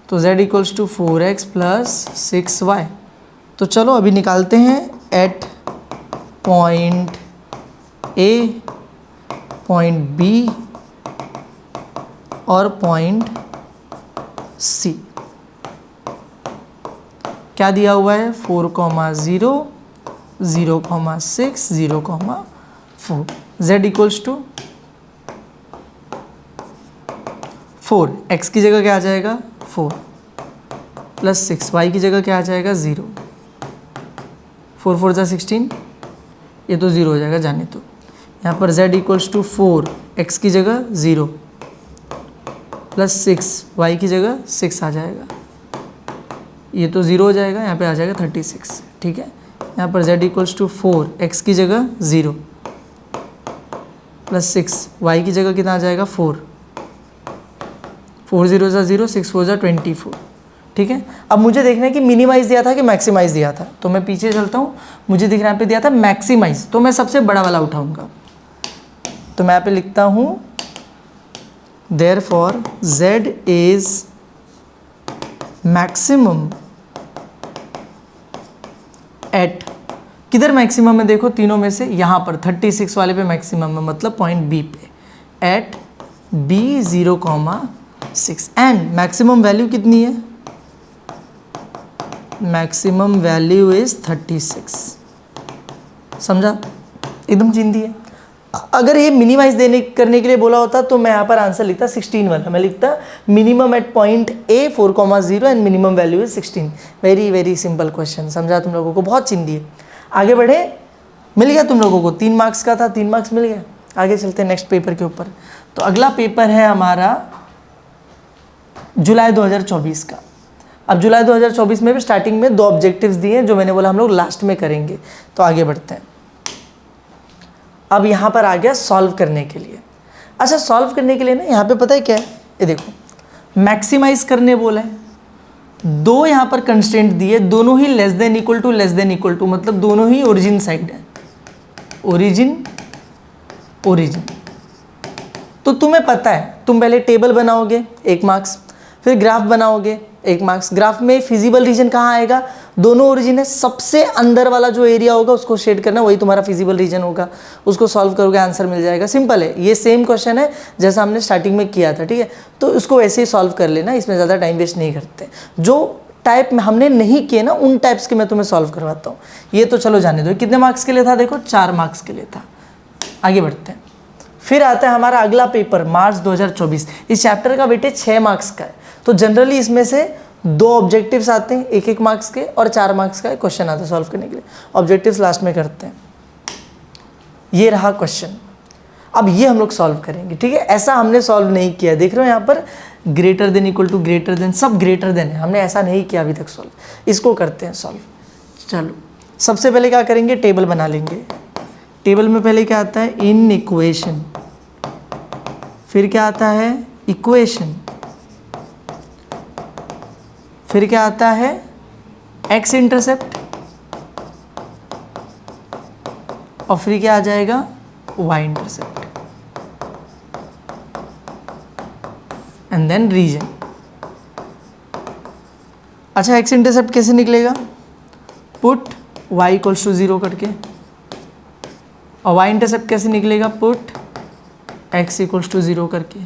तो z equals to 4x + 6y। तो चलो अभी निकालते हैं at point A, point B और पॉइंट C। क्या दिया हुआ है, 4, 0, 0, 6, 0, 4। z इक्वल्स टू 4, x की जगह क्या आ जाएगा 4 + 6, y की जगह क्या आ जाएगा 0, 4 4 16, ये तो 0 हो जाएगा जाने तो। यहाँ पर z इक्वल्स टू 4, x की जगह 0 + 6, y की जगह 6 आ जाएगा, ये तो 0 हो जाएगा, यहाँ पे आ जाएगा 36, ठीक है। यहाँ पर z इक्वल्स टू 4, x की जगह 0 + 6, y की जगह कितना आ जाएगा 4, 4 0 0, 6 4 24, ठीक है। अब मुझे देखना है कि मिनिमाइज दिया था कि मैक्सिमाइज दिया था, तो मैं पीछे चलता हूँ, मुझे दिख रहा है यहाँ पे दिया था मैक्सिमाइज, तो मैं सबसे बड़ा वाला उठाऊंगा, तो मैं यहाँ पे लिखता हूँ therefore z is maximum at, किधर मैक्सिमम है देखो तीनों में से, यहाँ पर 36 वाले पे मैक्सिमम है, मतलब पॉइंट B पे, at B 0, 6, and maximum value कितनी है, मैक्सिमम वैल्यू इज 36। समझा, एकदम चिंदी है। अगर ये मिनिमाइज करने के लिए बोला होता तो मैं यहाँ पर आंसर लिखता 16 वाला, मैं लिखता minimum at point A 4, 0 and minimum value is 16। Very very simple question, समझा तुम लोगों को, बहुत चिंदी है। आगे बढ़े, मिल गया तुम लोगों को, 3 मार्क्स का था, 3 मार्क्स मिल गया। आगे चलते हैं नेक्स्ट पेपर के ऊपर। तो अगला पेपर है हमारा जुलाई 2024 का। अब जुलाई 2024 में भी स्टार्टिंग में 2 ऑब्जेक्टिव्स दिए हैं, जो मैंने बोला हम लोग लास्ट में करेंगे। तो आगे बढ़ते हैं। अब यहाँ पर आ गया सॉल्व करने के लिए। अच्छा, सॉल्व करने के लिए ना यहाँ पे पता है क्या है, ये देखो मैक्सिमाइज करने बोला है, 2 यहाँ पर कंस्ट्रेंट दिए, दोनों ही लेस देन इक्वल टू, मतलब दोनों ही ओरिजिन साइड है, ओरिजिन। तो तुम्हें पता है, तुम पहले टेबल बनाओगे 1 मार्क्स, फिर ग्राफ बनाओगे 1 मार्क्स। ग्राफ में फिजिबल रीजन कहाँ आएगा, दोनों ओरिजिन है, सबसे अंदर वाला जो एरिया होगा उसको शेड करना, वही तुम्हारा फिजिबल रीजन होगा। उसको सॉल्व करोगे, आंसर मिल जाएगा। सिंपल है, ये सेम क्वेश्चन है जैसा हमने स्टार्टिंग में किया था, ठीक है। तो इसको वैसे ही सॉल्व कर लेना, इसमें ज़्यादा टाइम वेस्ट नहीं करते। जो टाइप में हमने नहीं किए ना, उन टाइप्स के मैं तुम्हें सॉल्व करवाता हूँ। ये तो चलो जाने दो। कितने मार्क्स के लिए था देखो, 4 मार्क्स के लिए था। आगे बढ़ते हैं। फिर आता है हमारा अगला पेपर मार्च 2024। इस चैप्टर का वेटेज 6 मार्क्स का है, तो जनरली इसमें से 2 ऑब्जेक्टिव्स आते हैं 1-1 मार्क्स के, और 4 मार्क्स का क्वेश्चन आता है सॉल्व करने के लिए। ऑब्जेक्टिव्स लास्ट में करते हैं। ये रहा क्वेश्चन, अब ये हम लोग सॉल्व करेंगे, ठीक है। ऐसा हमने सॉल्व नहीं किया, देख रहे हो यहाँ पर greater than, equal to, greater than, सब ग्रेटर देन है, हमने ऐसा नहीं किया अभी तक सॉल्व। इसको करते हैं सॉल्व। चलो सबसे पहले क्या करेंगे, टेबल बना लेंगे। टेबल में पहले क्या आता है, इन इक्वेशन, फिर क्या आता है, इक्वेशन, फिर क्या आता है, एक्स इंटरसेप्ट, और फिर क्या आ जाएगा, Y intercept, and then region. अच्छा, एक्स इंटरसेप्ट कैसे निकलेगा, पुट y इक्वल्स टू 0 करके, और वाई इंटरसेप्ट कैसे निकलेगा, पुट x इक्वल्स टू 0 करके।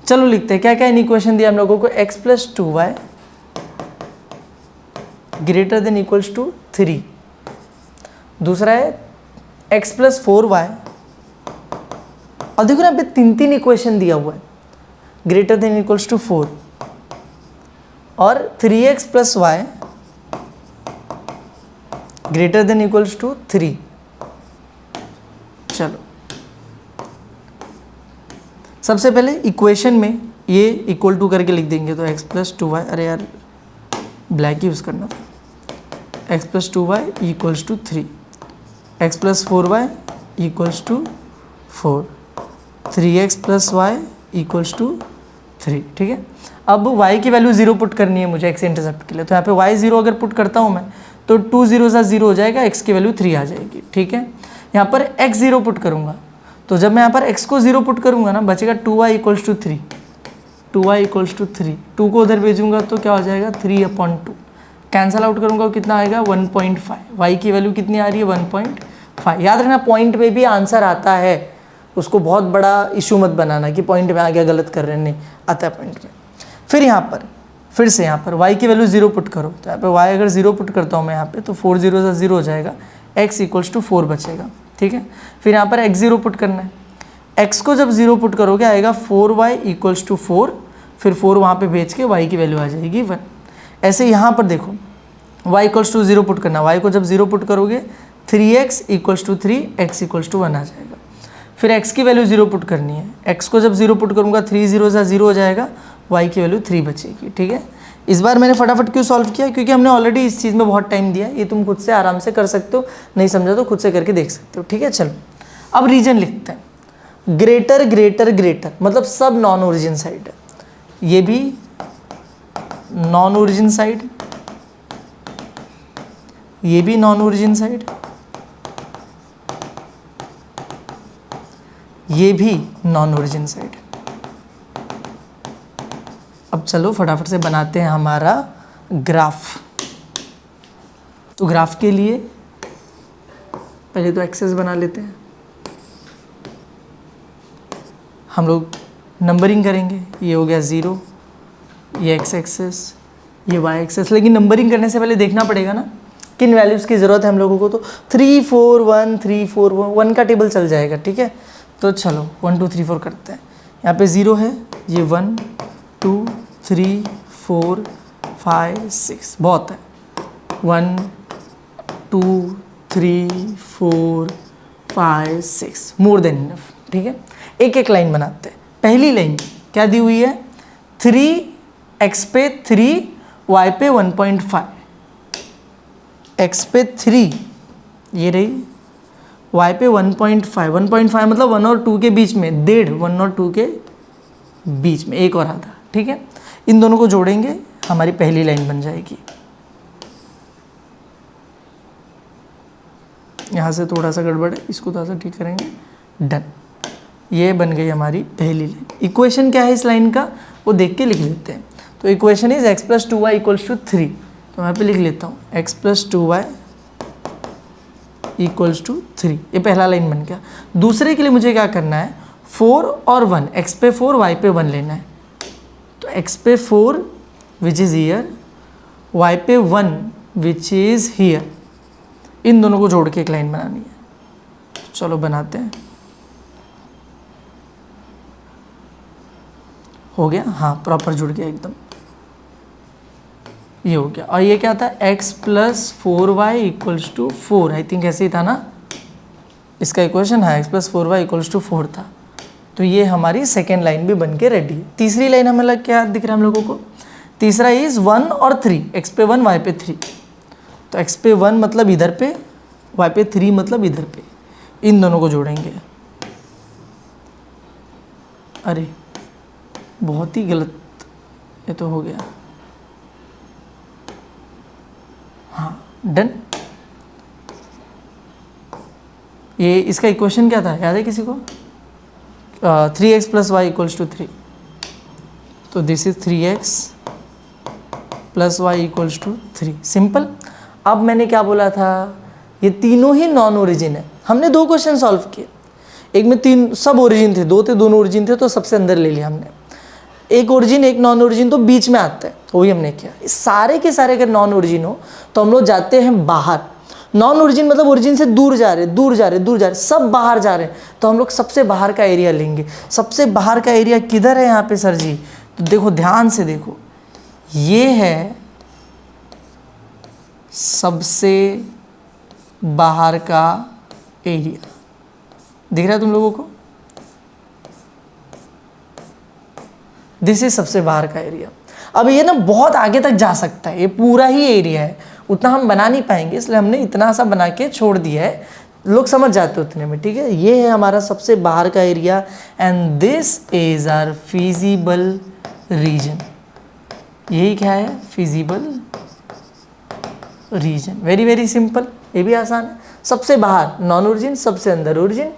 चलो लिखते हैं क्या क्या इन इक्वेशन दिया हम लोगों को, x plus 2y greater than equals to 3, दूसरा है x प्लस 4y और देखो ना यहाँ पे तीन तीन इक्वेशन दिया हुआ है, ग्रेटर देन इक्वल्स टू 4 और 3x plus Y greater than equals to 3। चलो सबसे पहले इक्वेशन में ये इक्वल टू करके लिख देंगे, तो x प्लस 2y, अरे यार ब्लैक यूज़ करना, x plus 2y equals to 3, x plus 4y equals to 4, 3x plus Y equals to 3। ठीक है, अब y की वैल्यू 0 पुट करनी है मुझे x इंटरसेप्ट के लिए, तो यहाँ पे y 0 अगर पुट करता हूँ मैं तो 2 0 सा 0 हो जाएगा, x की वैल्यू 3 आ जाएगी। ठीक है, यहाँ पर x 0 पुट करूँगा, तो जब मैं यहाँ पर x को 0 पुट करूँगा ना, बचेगा 2y equals to 3, 2y equals to 3, 2 को उधर भेजूँगा तो क्या हो जाएगा 3/2, कैंसल आउट करूँगा कितना आएगा 1.5, y की वैल्यू कितनी आ रही है 1.5। याद रखना पॉइंट में भी आंसर आता है, उसको बहुत बड़ा इशू मत बनाना कि पॉइंट में आ गया गलत कर रहे हैं, नहीं आता है पॉइंट में। फिर यहाँ पर फिर से यहाँ पर y की वैल्यू 0 पुट करो, तो यहाँ पे y अगर 0 पुट करता हूँ मैं यहाँ पे, तो 4 0 से 0 हो जाएगा, x इक्वल्स टू 4 बचेगा। ठीक है, फिर यहाँ पर x 0 पुट करना है, x को जब 0 पुट करोगे आएगा 4y इक्वल्स टू 4, फिर 4 वहाँ पे भेज के y की वैल्यू आ जाएगी 1। ऐसे यहाँ पर देखो y इक्वल्स टू 0 पुट करना, y को जब 0 पुट करोगे 3x equals to 3, x equals to 1 आ जाएगा। फिर x की वैल्यू 0 पुट करनी है, x को जब 0 पुट करूँगा 3 0 से 0 हो जाएगा, y की वैल्यू 3 बचेगी। ठीक है, इस बार मैंने फटाफट क्यों सॉल्व किया, क्योंकि हमने ऑलरेडी इस चीज़ में बहुत टाइम दिया है, ये तुम खुद से आराम से कर सकते हो, नहीं समझा तो खुद से करके देख सकते हो। ठीक है, चलो अब रीजन लिखते हैं। ग्रेटर ग्रेटर ग्रेटर मतलब सब नॉन ओरिजिन साइड है, ये भी नॉन ओरिजिन साइड, ये भी नॉन ओरिजिन साइड, ये भी नॉन ओरिजिन साइड। अब चलो फटाफट से बनाते हैं हमारा ग्राफ। तो ग्राफ के लिए पहले तो एक्सेस बना लेते हैं, हम लोग नंबरिंग करेंगे, ये हो गया 0, ये x एक्सेस, ये y एक्सेस। लेकिन नंबरिंग करने से पहले देखना पड़ेगा ना किन वैल्यूज़ की ज़रूरत है हम लोगों को, तो 3 4 1 3 4 1 का टेबल चल जाएगा। ठीक है, तो चलो 1 2 3 4 करते हैं। यहाँ पे 0 है, ये 1 2 3 4 5 6 बहुत है, 1 2 3 4 5 6 मोर देन इनफ। ठीक है, एक एक लाइन बनाते हैं। पहली लाइन क्या दी हुई है, 3x पे 3 y पे 1.5, x पे 3 ये रही, y पे 1.5, 1.5 मतलब 1 और 2 के बीच में, 1.5 1 और 2 के बीच में एक और आधा। ठीक है, इन दोनों को जोड़ेंगे, हमारी पहली लाइन बन जाएगी। यहाँ से थोड़ा सा गड़बड़ है, इसको थोड़ा सा ठीक करेंगे, डन, ये बन गई हमारी पहली लाइन। इक्वेशन क्या है इस लाइन का वो देख के लिख लेते हैं। तो equation is x plus 2y equals to 3, तो मैं पे लिख लेता हूँ x plus 2y equals to 3, ये पहला लाइन बन गया। दूसरे के लिए मुझे क्या करना है, 4 और 1, x पे 4 y पे 1 लेना है, तो x पे 4 विच इज़ हियर, y पे 1 विच इज़ हियर, इन दोनों को जोड़ के एक लाइन बनानी है। चलो बनाते हैं, हो गया, हाँ प्रॉपर जुड़ गया एकदम, ये हो गया। और ये क्या था, x plus 4y equals to 4, I think ऐसे ही था ना इसका इक्वेशन, हाँ x plus 4y equals to 4 था। तो ये हमारी सेकेंड लाइन भी बन के रेडी है। तीसरी लाइन हमें लग क्या दिख रहा है हम लोगों को, तीसरा इज 1 और 3, x पे 1 y पे 3, तो x पे 1 मतलब इधर पे, y पे 3 मतलब इधर पे, इन दोनों को जोड़ेंगे। अरे बहुत ही गलत, ये तो हो गया, हाँ डन। ये इसका इक्वेशन क्या था याद है किसी को, 3x plus Y equals to 3, तो this is 3x plus Y equals to 3, simple. अब मैंने क्या बोला था, ये तीनों ही नॉन ओरिजिन है। हमने 2 क्वेश्चन सॉल्व किए, एक में 3 सब ओरिजिन थे, 2 थे दोनों ओरिजिन थे, तो सबसे अंदर ले लिया हमने। एक ओरिजिन एक नॉन ओरिजिन तो बीच में आता है, वही हमने किया। सारे के सारे अगर नॉन ओरिजिन हो तो हम लोग जाते हैं बाहर, नॉन ओरिजिन मतलब ओरिजिन से दूर जा रहे, दूर जा रहे, दूर जा रहे, सब बाहर जा रहे हैं, तो हम लोग सबसे बाहर का एरिया लेंगे। सबसे बाहर का एरिया किधर है यहाँ पे सर जी? तो देखो ध्यान से देखो, ये है सबसे बाहर का एरिया, दिख रहा है तुम लोगों को? दिस इज सबसे बाहर का एरिया। अब ये ना बहुत आगे तक जा सकता है, ये पूरा ही एरिया है, उतना हम बना नहीं पाएंगे, इसलिए हमने इतना सा बना के छोड़ दिया है, लोग समझ जाते उतने में, ठीक है। ये है हमारा सबसे बाहर का area and this is our feasible region. यही क्या है? Feasible region. Very very simple, ये भी आसान है। सबसे बाहर नॉन ओरिजिन, सबसे अंदर ओरिजिन,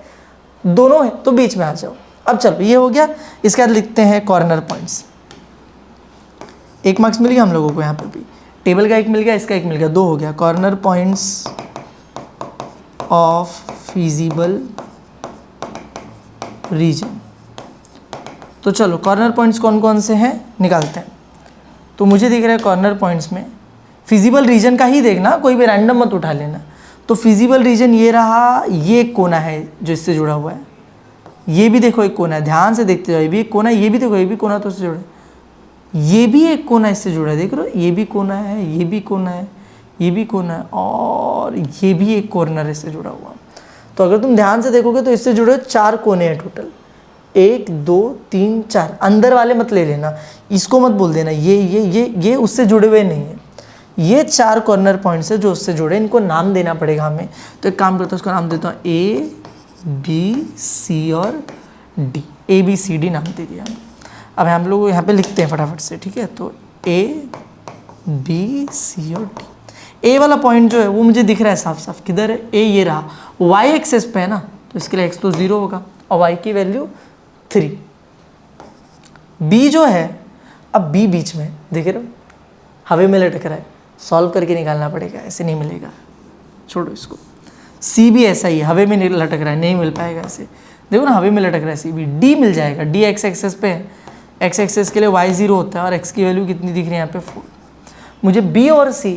दोनों है तो बीच में आ जाओ। अब चलो ये हो गया, इसके बाद लिखते हैं कॉर्नर पॉइंट्स। 1 मार्क्स मिल गया हम लोगों को यहाँ पे भी, टेबल का 1 मिल गया, इसका 1 मिल गया, 2 हो गया। Corner points of feasible region. तो चलो कॉर्नर पॉइंट्स कौन कौन से हैं निकालते हैं। तो मुझे दिख रहा है कॉर्नर पॉइंट्स में फिजिबल रीजन का ही देखना, कोई भी रैंडम मत उठा लेना। तो फिजिबल रीजन ये रहा, ये एक कोना है जो इससे जुड़ा हुआ है, ये भी देखो एक कोना है, ध्यान से देखते जाओ, ये भी एक कोना है, ये भी देखो, ये भी कोना तो इससे जुड़ा है, ये भी एक कोना इससे जुड़ा है, देख रहे हो, ये भी कोना है, ये भी कोना है, ये भी कोना है, और ये भी एक कॉर्नर इससे जुड़ा हुआ। तो अगर तुम ध्यान से देखोगे तो इससे जुड़े 4 कोने हैं टोटल, 1 2 3 4। अंदर वाले मत ले लेना, इसको मत बोल देना, ये उससे जुड़े हुए नहीं है। ये 4 कॉर्नर पॉइंट्स है जो उससे जुड़े, इनको नाम देना पड़ेगा हमें। तो एक काम करता हूँ, उसका नाम देता हूँ A B C और D, ABCD नाम दे दिया। अब हम लोग यहाँ पे लिखते हैं फटाफट से, ठीक है। तो A B C और D। ए वाला पॉइंट जो है वो मुझे दिख रहा है साफ साफ, किधर है? ए ये रहा, y एक्सेस पे है ना, तो इसके लिए x तो 0 होगा और y की वैल्यू 3। b जो है, अब b बीच में देख रहे हो, हवा में लटक रहा है, सॉल्व करके निकालना पड़ेगा, ऐसे नहीं मिलेगा, छोड़ो इसको। c भी ऐसा ही है, हवा में लटक रहा है, नहीं मिल पाएगा ऐसे, देखो ना हवा में लटक रहा है c भी। d मिल जाएगा, d x एक्सेस पे है, x एक्सेस के लिए y 0 होता है और x की वैल्यू कितनी दिख रही है यहाँ पे 4। मुझे b और c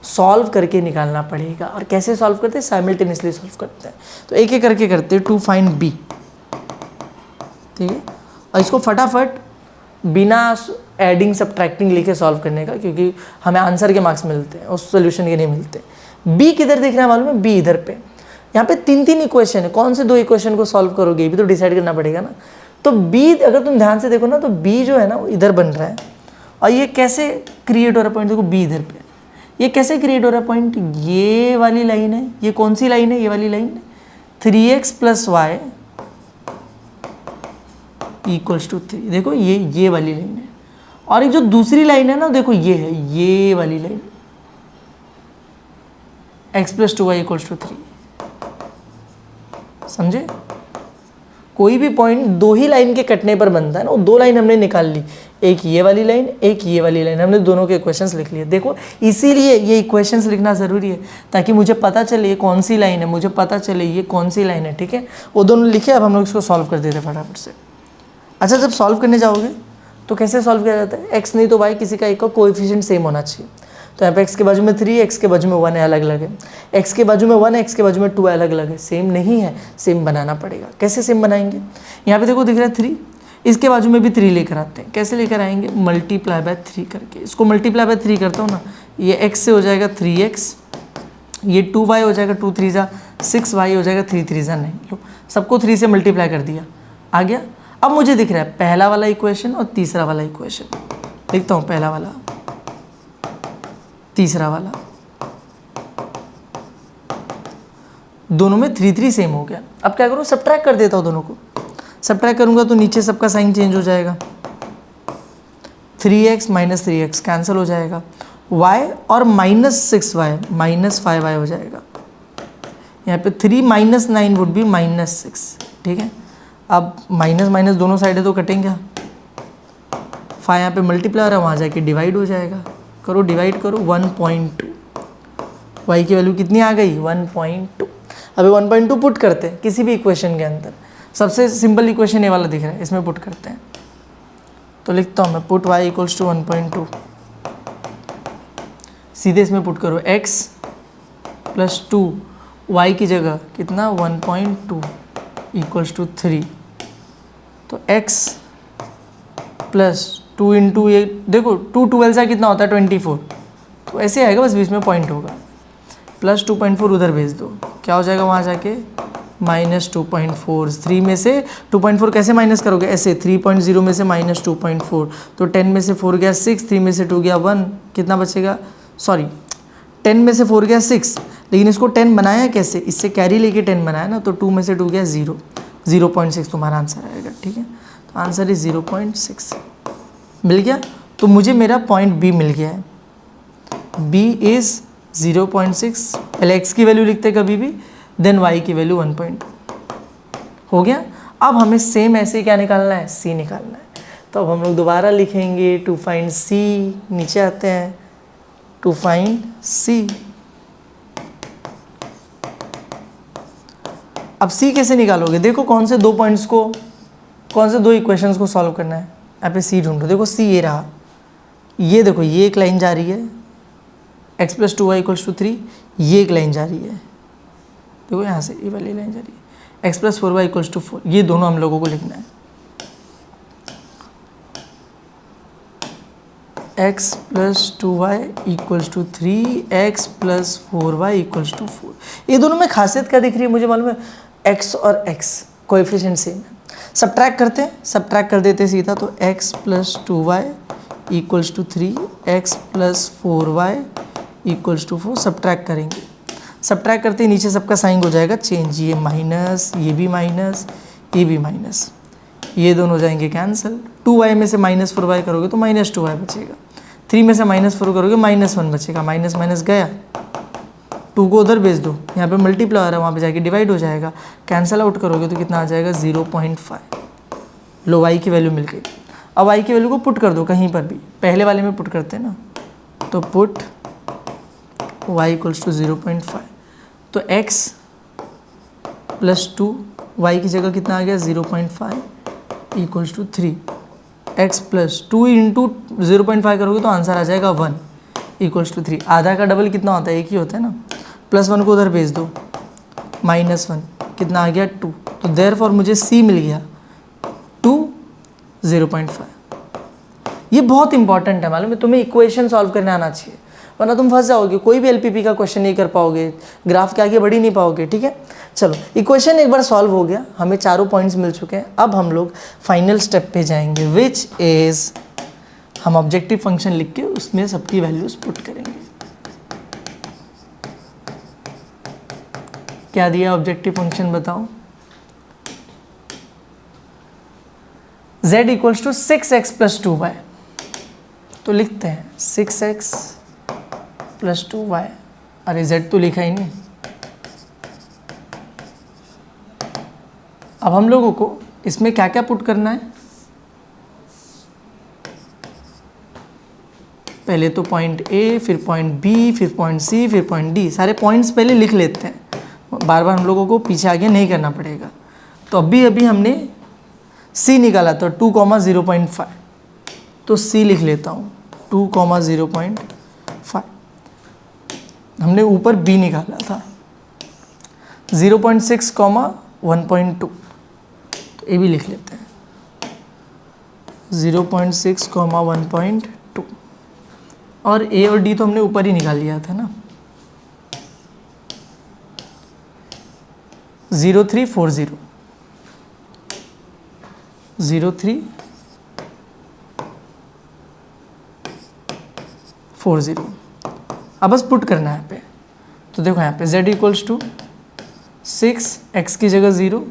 सॉल्व करके निकालना पड़ेगा, और कैसे सॉल्व करते हैं? साइमल्टेनियसली सॉल्व करते हैं। तो एक एक करके करते हैं, टू फाइंड b, ठीक है। और इसको फटाफट बिना एडिंग सब्ट्रैक्टिंग लिखे सॉल्व करने का, क्योंकि हमें आंसर के मार्क्स मिलते हैं, उस सोल्यूशन के नहीं मिलते। b किधर दिख रहा है मालूम है? b इधर पे। यहाँ पे 3 इक्वेशन है, कौन से 2 इक्वेशन को सॉल्व करोगे ये भी तो डिसाइड करना पड़ेगा ना। तो b अगर तुम ध्यान से देखो ना, तो b जो है ना वो इधर बन रहा है, और ये कैसे क्रिएट हो रहा है पॉइंट? देखो b इधर पे, ये कैसे क्रिएट हो रहा है पॉइंट? ये वाली लाइन है, ये कौन सी लाइन है? ये वाली लाइन, 3x + y = 3। देखो ये वाली लाइन है, और एक जो दूसरी लाइन है ना, देखो ये है, ये वाली लाइन, x + 2y = 3। समझे? कोई भी पॉइंट 2 ही लाइन के कटने पर बनता है ना, वो 2 लाइन हमने निकाल ली, एक ये वाली लाइन, एक ये वाली लाइन, हमने दोनों के इक्वेशंस लिख लिए। देखो इसीलिए ये इक्वेशंस लिखना ज़रूरी है, ताकि मुझे पता चले ये कौन सी लाइन है, मुझे पता चले ये कौन सी लाइन है, ठीक है। वो दोनों लिखे, अब हम लोग इसको सॉल्व कर देते हैं फटाफट से। अच्छा, जब सॉल्व करने जाओगे तो कैसे सॉल्व किया जाता है? एक्स नहीं तो वाई, किसी का एक का कोएफिशिएंट सेम होना चाहिए। तो यहाँ पे x के बाजू में 3, x के बाजू में 1 है, अलग अलग है। x के बाजू में 1 है, x के बाजू में 2 है, अलग अलग है। सेम नहीं है, सेम बनाना पड़ेगा। कैसे सेम बनाएंगे? यहाँ पे देखो दिख रहा है 3, इसके बाजू में भी 3 लेकर आते हैं। कैसे लेकर आएंगे? मल्टीप्लाई बाय 3 करके। इसको मल्टीप्लाई बाय 3 करता हूँ ना, ये x से हो जाएगा 3x, ये 2y हो जाएगा, 2 3 6y हो जाएगा, 3 3 9। लो सबको 3 से मल्टीप्लाई कर दिया, आ गया। अब मुझे दिख रहा है पहला वाला इक्वेशन और तीसरा वाला इक्वेशन। लिखता हूँ पहला वाला, तीसरा वाला, दोनों में 3 3 सेम हो गया। अब क्या करूँ? सब्ट्रैक्ट कर देता हूँ दोनों को। सब्ट्रैक्ट करूँगा तो नीचे सबका साइन चेंज हो जाएगा, 3x - 3x कैंसिल हो जाएगा, y और -6y -5y हो जाएगा। यहाँ पे 3 - 9 वुड बी -6, ठीक है। अब माइनस माइनस दोनों साइडें तो कटेंगे, 5 यहाँ पे मल्टीप्लाई हो रहा है, वहाँ जाके डिवाइड हो जाएगा। करो डिवाइड करो, 1.2। y की वैल्यू कितनी आ गई? 1.2। अभी 1.2 पुट करते हैं किसी भी इक्वेशन के अंदर। सबसे सिंपल इक्वेशन ये वाला दिख रहा है, इसमें पुट करते हैं। तो लिखता हूँ मैं, पुट y = 1.2। सीधे इसमें पुट करो, x प्लस 2 वाई की जगह कितना 1.2 इक्वल्स टू 3। तो x प्लस 2 इंटू ये देखो 2 12 से कितना होता है 24, तो ऐसे आएगा, बस बीच में पॉइंट होगा, प्लस 2.4 उधर भेज दो, क्या हो जाएगा वहाँ जाके माइनस 2.4। 3 में से 2.4 कैसे माइनस करोगे, ऐसे 3.0 में से माइनस 2.4, तो 10 में से 4 गया 6, 3 में से 2 गया 1, कितना बचेगा, सॉरी 10 में से 4 गया 6, लेकिन इसको 10 बनाया कैसे, इससे कैरी लेके 10 बनाया ना, तो 2 में से 2 गया 0, 0.6 तुम्हारा आंसर आएगा। ठीक है, तो आंसर इज 0.6 मिल गया। तो मुझे मेरा पॉइंट बी मिल गया है, बी इज़ 0.6। पहले x की वैल्यू लिखते कभी भी, देन y की वैल्यू 1.2 हो गया। अब हमें सेम ऐसे ही क्या निकालना है, c निकालना है। तो अब हम लोग दोबारा लिखेंगे टू फाइंड c, नीचे आते हैं टू फाइंड c। अब c कैसे निकालोगे, देखो कौन से दो पॉइंट्स को, कौन से दो इक्वेशंस को सॉल्व करना है, यहाँ पे c ढूंढो। देखो c ये रहा, ये देखो ये एक लाइन जा रही है x plus 2y equals to 3, ये एक लाइन जा रही है, देखो यहाँ से ये वाली लाइन जा रही है x plus 4y equals to 4, ये दोनों हम लोगों को लिखना है। x plus 2y equals to 3, x plus 4y equals to 4। ये दोनों में खासियत क्या दिख रही है, मुझे मालूम है, x और x कोएफिशिएंट सेम है। सब्ट्रैक्ट करते हैं, सब्ट्रैक्ट कर देते हैं सीधा, तो x plus 2y equals to 3, x plus 4y equals to 4, subtract करेंगे, सब्ट्रैक्ट करते ही नीचे सबका साइन हो जाएगा चेंज, ये माइनस, ये भी माइनस, ये भी माइनस, ये दोनों हो जाएंगे कैंसिल। 2y में से माइनस 4y करोगे तो माइनस 2y बचेगा, 3 में से माइनस 4 करोगे माइनस 1 बचेगा, माइनस माइनस गया, 2 को उधर भेज दो, यहाँ पे मल्टीप्लाई हो रहा है, वहाँ पे जाके डिवाइड हो जाएगा, कैंसिल आउट करोगे तो कितना आ जाएगा 0.5। लो y की वैल्यू मिल गई। अब y की वैल्यू को पुट कर दो कहीं पर भी, पहले वाले में पुट करते हैं ना, तो पुट y इक्वल्स टू 0.5, तो x प्लस 2 y की जगह कितना आ गया 0.5 equals to 3, x plus 2 into 0.5 करोगे तो आंसर आ जाएगा 1 इक्वल्स टू 3। आधा का डबल कितना होता है, एक ही होता है ना, प्लस 1 को उधर भेज दो, माइनस 1 कितना आ गया 2, तो देयरफॉर मुझे c मिल गया 2 0.5। ये बहुत इंपॉर्टेंट है, मालूम है तुम्हें, इक्वेशन सॉल्व करने आना चाहिए, वरना तुम फंस जाओगे, कोई भी एलपीपी का क्वेश्चन नहीं कर पाओगे, ग्राफ के आगे बढ़ ही नहीं पाओगे। ठीक है, चलो इक्वेशन एक बार सॉल्व हो गया, हमें चारों पॉइंट्स मिल चुके हैं। अब हम लोग फाइनल स्टेप पे जाएंगे, विच इज हम ऑब्जेक्टिव फंक्शन लिख के उसमें सबकी वैल्यूज पुट करेंगे। क्या दिया ऑब्जेक्टिव फंक्शन बताओ, z equals to 6x plus 2y, तो लिखते हैं 6x प्लस 2y, अरे z तो लिखा ही नहीं। अब हम लोगों को इसमें क्या क्या पुट करना है, पहले तो पॉइंट A, फिर पॉइंट B, फिर पॉइंट C, फिर पॉइंट D, सारे पॉइंट्स पहले लिख लेते हैं, बार बार हम लोगों को पीछे आगे नहीं करना पड़ेगा। तो अभी हमने C निकाला था 2,0.5, तो C लिख लेता हूँ 2,0.5। हमने ऊपर B निकाला था 0.6, 1.2, तो ये भी लिख लेते हैं 0.6, 1.2, और A और D तो हमने ऊपर ही निकाल लिया था ना, 0340 0340। अब बस पुट करना है यहाँ पे, तो देखो यहाँ पे z इक्वल्स टू 6, x की जगह 0,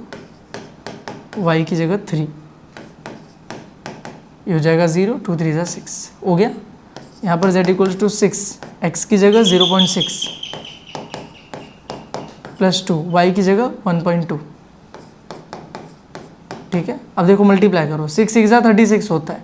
y की जगह 3, ये हो जाएगा 0, 2 3 जा 6 हो गया। यहाँ पर z इक्वल्स टू 6, x की जगह 0.6 प्लस 2, y की जगह 1.2। ठीक है, अब देखो मल्टीप्लाई करो, 6 6 जा 36 होता है,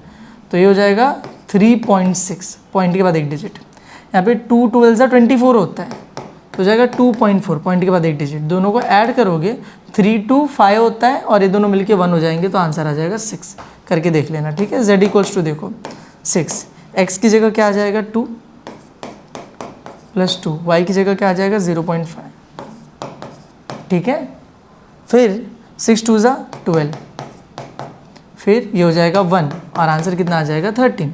तो ये हो जाएगा 3.6, पॉइंट के बाद एक डिजिट, यहाँ पे 2 12 जा 24 होता है, तो हो जाएगा 2.4, पॉइंट के बाद एक डिजिट, दोनों को ऐड करोगे 3 2 5 होता है, और ये दोनों मिलके 1 हो जाएंगे, तो आंसर आ जाएगा 6, करके देख लेना। ठीक है, z इक्वल्स टू देखो 6, x की जगह क्या आ जाएगा 2 +2, y की जगह क्या आ जाएगा 0.5, ठीक है। फिर 6 2 ज़ा 12, फिर ये हो जाएगा 1 और आंसर कितना आ जाएगा 13।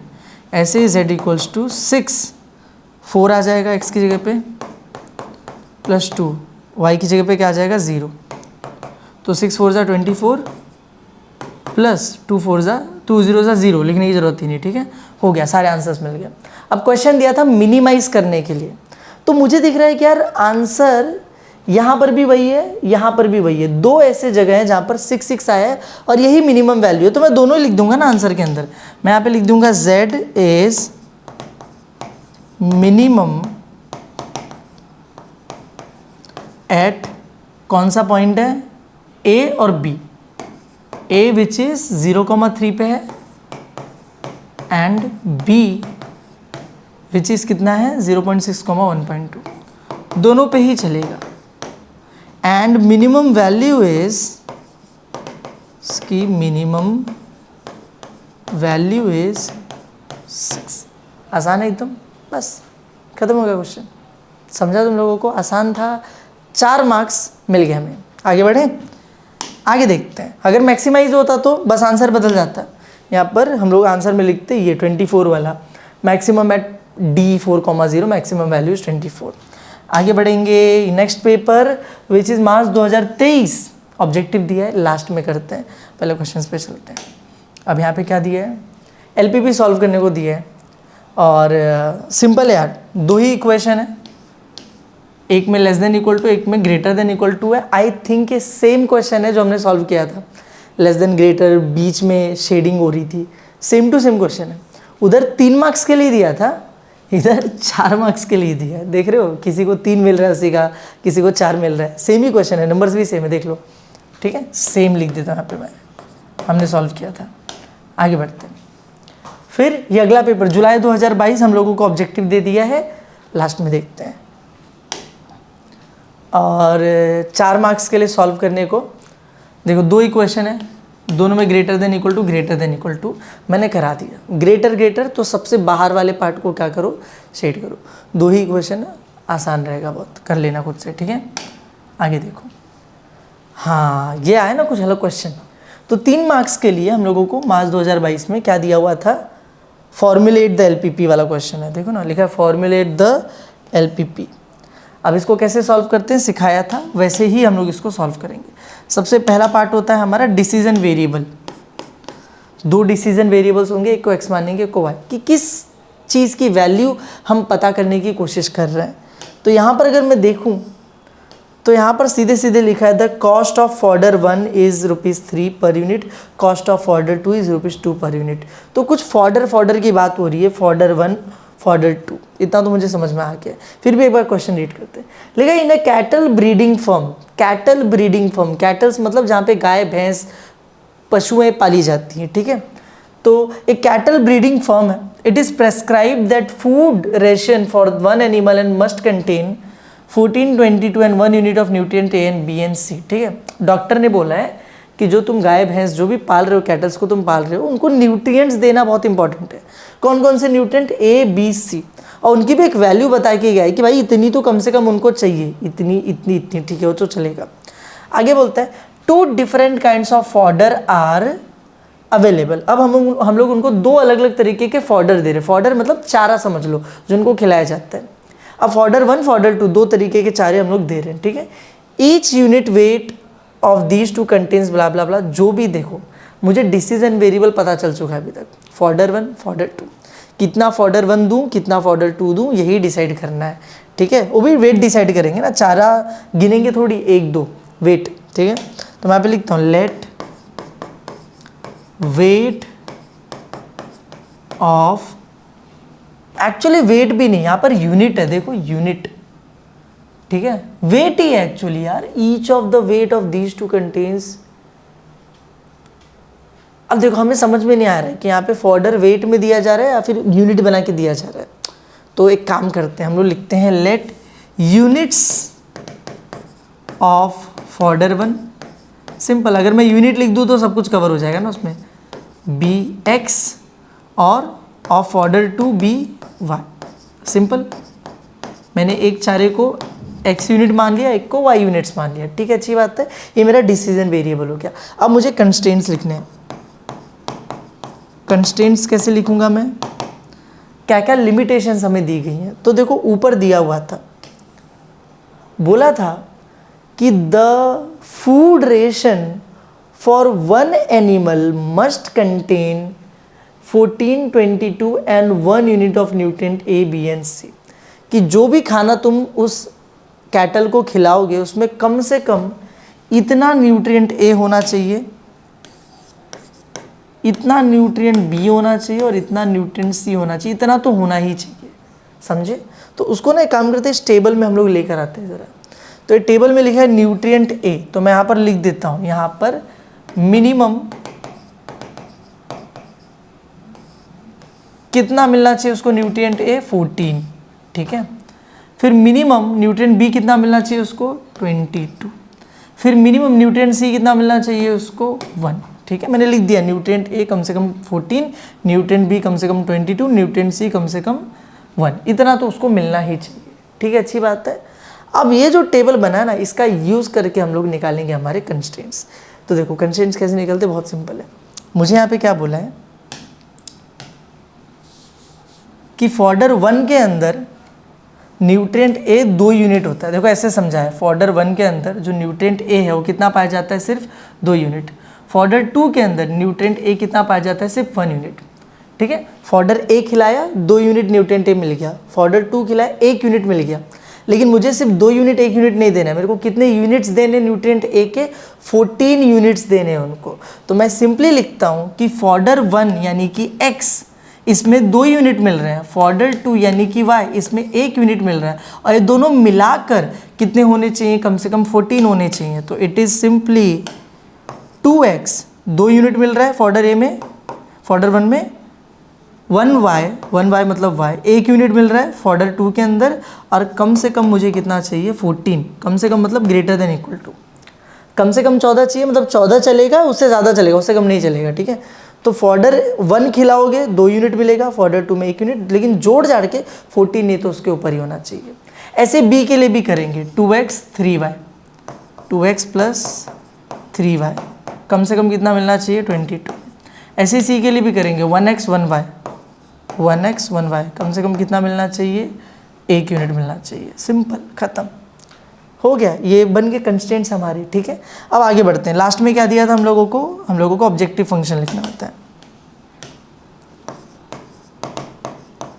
ऐसे ही z इक्वल्स टू 6, 4 आ जाएगा x की जगह पे, +2, y की जगह पे क्या आ जाएगा 0, तो 6 4 ज़ा 24 प्लस 2 4 ज़ा 2 0 ज़ा 0, लिखने की ज़रूरत ही नहीं, ठीक है। हो गया, सारे आंसर्स मिल गए। अब क्वेश्चन दिया था मिनिमाइज करने के लिए, तो मुझे दिख रहा है कि यार आंसर यहाँ पर भी वही है, यहाँ पर भी वही है, दो ऐसे जगह हैं जहाँ पर 6 6 आया है और यही मिनिमम वैल्यू है, तो मैं दोनों ही लिख दूंगा ना आंसर के अंदर। मैं यहाँ पे लिख दूंगा z इज मिनिमम एट, कौन सा पॉइंट है, a और b, a विच इज 0,3 पे है एंड b विच इज कितना है 0.6, 1.2, दोनों पे ही चलेगा। एंड मिनिमम वैल्यू इज, इसकी मिनिमम वैल्यू इज 6। आसान है एकदम, बस खत्म हो गया क्वेश्चन। समझा तुम लोगों को, आसान था, 4 मार्क्स मिल गए हमें। आगे बढ़े, आगे देखते हैं। अगर मैक्सिमाइज होता तो बस आंसर बदल जाता। यहाँ पर हम लोग आंसर में लिखते ये 24 वाला, maximum at D4,0, maximum value is 24। आगे बढ़ेंगे, next paper which is March 2023, objective दिया है, लास्ट में करते हैं, पहले क्वेश्चंस पे चलते हैं। अब यहाँ पे क्या दिया है, LPP सॉल्व करने को दिया है और सिंपल है यार, 2 ही इक्वेशन है, एक में लेस देन इक्वल टू, एक में ग्रेटर देन इक्वल टू है। आई थिंक ये सेम क्वेश्चन है जो हमने सॉल्व किया था, लेस देन ग्रेटर, बीच में शेडिंग हो रही थी, सेम टू सेम क्वेश्चन है। उधर 3 मार्क्स के लिए दिया था, इधर 4 मार्क्स के लिए दिया है। देख रहे हो, किसी को 3 मिल रहा है, उसी का किसी को 4 मिल रहा है, सेम ही क्वेश्चन है, नंबर्स भी सेम है, देख लो, ठीक है। सेम लिख देता हूँ यहाँ पे मैं, हमने सॉल्व किया था। आगे बढ़ते हैं, फिर ये अगला पेपर जुलाई 2022 हम लोगों को ऑब्जेक्टिव दे दिया है, लास्ट में देखते हैं। और 4 मार्क्स के लिए सॉल्व करने को देखो 2 इक्वेशन है, दोनों में greater than equal to, greater than equal to मैंने करा दिया। ग्रेटर ग्रेटर तो सबसे बाहर वाले पार्ट को क्या करो, शेड करो। 2 ही इक्वेशन है, आसान रहेगा बहुत, कर लेना खुद से, ठीक है। आगे देखो, हाँ ये आया ना कुछ अलग क्वेश्चन। तो 3 मार्क्स के लिए हम लोगों को मार्च 2022 में क्या दिया हुआ था, फॉर्मुलेट द LPP वाला क्वेश्चन है, देखो ना लिखा है फॉर्मुलेट द LPP। अब इसको कैसे सॉल्व करते हैं सिखाया था, वैसे ही हम लोग इसको सॉल्व करेंगे। सबसे पहला पार्ट होता है हमारा डिसीजन वेरिएबल। 2 डिसीजन वेरिएबल्स होंगे, एक को x मानेंगे, एक को y, कि किस चीज़ की वैल्यू हम पता करने की कोशिश कर रहे हैं। तो यहाँ पर अगर मैं देखूँ तो यहाँ पर सीधे सीधे लिखा है the cost of fodder 1 is ₹3 per unit, cost of fodder 2 is ₹2 per unit. तो कुछ फॉर्डर की बात हो रही है, फॉर्डर 1 फॉर्डर 2, इतना तो मुझे समझ में आ गया। फिर भी एक बार क्वेश्चन रीड करते हैं। लिखा in a cattle breeding farm, cattle breeding farm, cattles मतलब जहाँ पे गाय भैंस पशुएं पाली जाती हैं, ठीक है। तो एक कैटल ब्रीडिंग फर्म है, it is prescribe that food ration for 1 animal and must contain 14, 22 and 1 unit of nutrient A and B and C, ठीक है। डॉक्टर ने बोला है कि जो तुम गाय भैंस जो भी पाल रहे हो, कैटल्स को तुम पाल रहे हो, उनको न्यूट्रिएंट्स देना बहुत इंपॉर्टेंट है। कौन कौन से न्यूट्रिएंट, A, B, C, और उनकी भी एक वैल्यू बता के गया है कि भाई इतनी तो कम से कम उनको चाहिए, इतनी इतनी इतनी, ठीक है, वो तो चलेगा। आगे बोलता है 2 different kinds of fodder are available. अब हम लोग उनको 2 अलग अलग तरीके के फॉर्डर दे रहे हैं। फॉर्डर मतलब चारा समझ लो, जो उनको खिलाया जाता है। अब फॉर्डर 1 फॉर्डर 2 2 तरीके के चारे हम लोग दे रहे हैं, ठीक है। Each unit weight of these 2 contains blah blah blah, जो भी देखो मुझे डिसीजन वेरिएबल पता चल चुका है अभी तक। फॉर्डर 1 फॉर्डर 2, कितना फॉर्डर 1 दूँ कितना फॉर्डर 2 दूँ, यही डिसाइड करना है, ठीक है। वो भी वेट डिसाइड करेंगे ना, चारा गिनेंगे थोड़ी 1 2 वेट, ठीक है। तो मैं यहाँ पे लिखता हूँ let weight of, actually weight भी नहीं, यहाँ पर यूनिट है, देखो यूनिट, ठीक है, वेट ही है एक्चुअली यार। Each of the weight of these 2 contains. अब देखो हमें समझ में नहीं आ रहा है कि यहाँ पे फॉर्डर वेट में दिया जा रहा है या फिर यूनिट बना के दिया जा रहा है। तो एक काम करते हैं, हम लोग लिखते हैं let units of fodder 1, simple. अगर मैं यूनिट लिख दूँ तो सब कुछ कवर हो जाएगा ना उसमें, BX और ऑफ फॉर्डर 2 BY, सिंपल। मैंने एक चारे को x यूनिट मान लिया, एक को y यूनिट्स मान लिया, ठीक है, अच्छी बात है। ये मेरा डिसीजन वेरिएबल हो गया। अब मुझे कंस्ट्रेंट्स लिखने हैं। कंस्ट्रेंट्स कैसे लिखूंगा मैं, क्या क्या लिमिटेशंस हमें दी गई हैं। तो देखो ऊपर दिया हुआ था, बोला था कि the food ration for one animal must contain 14, 22 and 1 unit of nutrient A, B and C, कि जो भी खाना तुम उस कैटल को खिलाओगे उसमें कम से कम इतना न्यूट्रिएंट ए होना चाहिए, इतना न्यूट्रिएंट बी होना चाहिए और इतना न्यूट्रिएंट सी होना चाहिए, इतना तो होना ही चाहिए, समझे। तो उसको ना एक काम करते हैं, इस टेबल में हम लोग लेकर आते हैं ज़रा। तो ये टेबल में लिखा है न्यूट्रिएंट ए, तो मैं यहाँ पर लिख देता हूँ, यहाँ पर मिनिमम कितना मिलना चाहिए उसको न्यूट्रिएंट ए, 14, ठीक है। फिर मिनिमम न्यूट्रिएंट बी कितना मिलना चाहिए उसको, 22। फिर मिनिमम न्यूट्रिएंट सी कितना मिलना चाहिए उसको, 1, ठीक है। मैंने लिख दिया न्यूट्रिएंट ए कम से कम 14, न्यूट्रिएंट बी कम से कम 22, न्यूट्रिएंट सी कम से कम 1, इतना तो उसको मिलना ही चाहिए, ठीक है, अच्छी बात है। अब ये जो टेबल बना है ना, इसका यूज़ करके हम लोग निकालेंगे हमारे कंस्ट्रेंट्स। तो देखो कंस्ट्रेंट्स कैसे निकलते, बहुत सिंपल है। मुझे यहाँ पे क्या बोला है कि फॉर्डर 1 के अंदर न्यूट्रिएंट ए 2 यूनिट होता है। देखो ऐसे समझा है, फॉर्डर 1 के अंदर जो न्यूट्रिएंट ए है वो कितना पाया जाता है, सिर्फ 2 यूनिट। फॉर्डर 2 के अंदर न्यूट्रिएंट ए कितना पाया जाता है, सिर्फ 1 यूनिट, ठीक है। फॉर्डर ए खिलाया, 2 यूनिट न्यूट्रिएंट ए मिल गया। फॉर्डर 2 खिलाया, 1 यूनिट मिल गया। लेकिन मुझे सिर्फ 2 यूनिट 1 यूनिट नहीं देना है, मेरे को कितने यूनिट्स देने न्यूट्रिएंट ए के, 14 यूनिट्स देने हैं उनको। तो मैं सिंपली लिखता हूँ कि फॉर्डर 1 यानी कि x, इसमें 2 यूनिट मिल रहे हैं। फॉर्डर 2 यानी कि y, इसमें 1 यूनिट मिल रहा है। और ये दोनों मिलाकर कितने होने चाहिए, कम से कम 14 होने चाहिए। तो it is simply 2x, 2 unit मिल रहा है फॉर्डर ए में, फॉर्डर 1 में, 1y मतलब y, 1 यूनिट मिल रहा है फॉर्डर 2 के अंदर, और कम से कम मुझे कितना चाहिए, 14। कम से कम मतलब ग्रेटर देन इक्वल टू, कम से कम 14 चाहिए, मतलब 14 चलेगा, उससे ज़्यादा चलेगा, उससे कम नहीं चलेगा, ठीक है। तो फॉर्डर 1 खिलाओगे 2 यूनिट मिलेगा, फॉर्डर 2 में 1 यूनिट, लेकिन जोड़ जाड़ के 14 नहीं तो उसके ऊपर ही होना चाहिए। ऐसे बी के लिए भी करेंगे, 2x 3y, 2x plus 3y, कम से कम कितना मिलना चाहिए, 22। ऐसे सी के लिए भी करेंगे, 1x 1y, 1x 1y, कम से कम कितना मिलना चाहिए, 1 यूनिट मिलना चाहिए। सिंपल, ख़त्म हो गया, ये बन गए कंस्ट्रेंट्स हमारे, ठीक है। अब आगे बढ़ते हैं। लास्ट में क्या दिया था हम लोगों को ऑब्जेक्टिव फंक्शन लिखना होता है।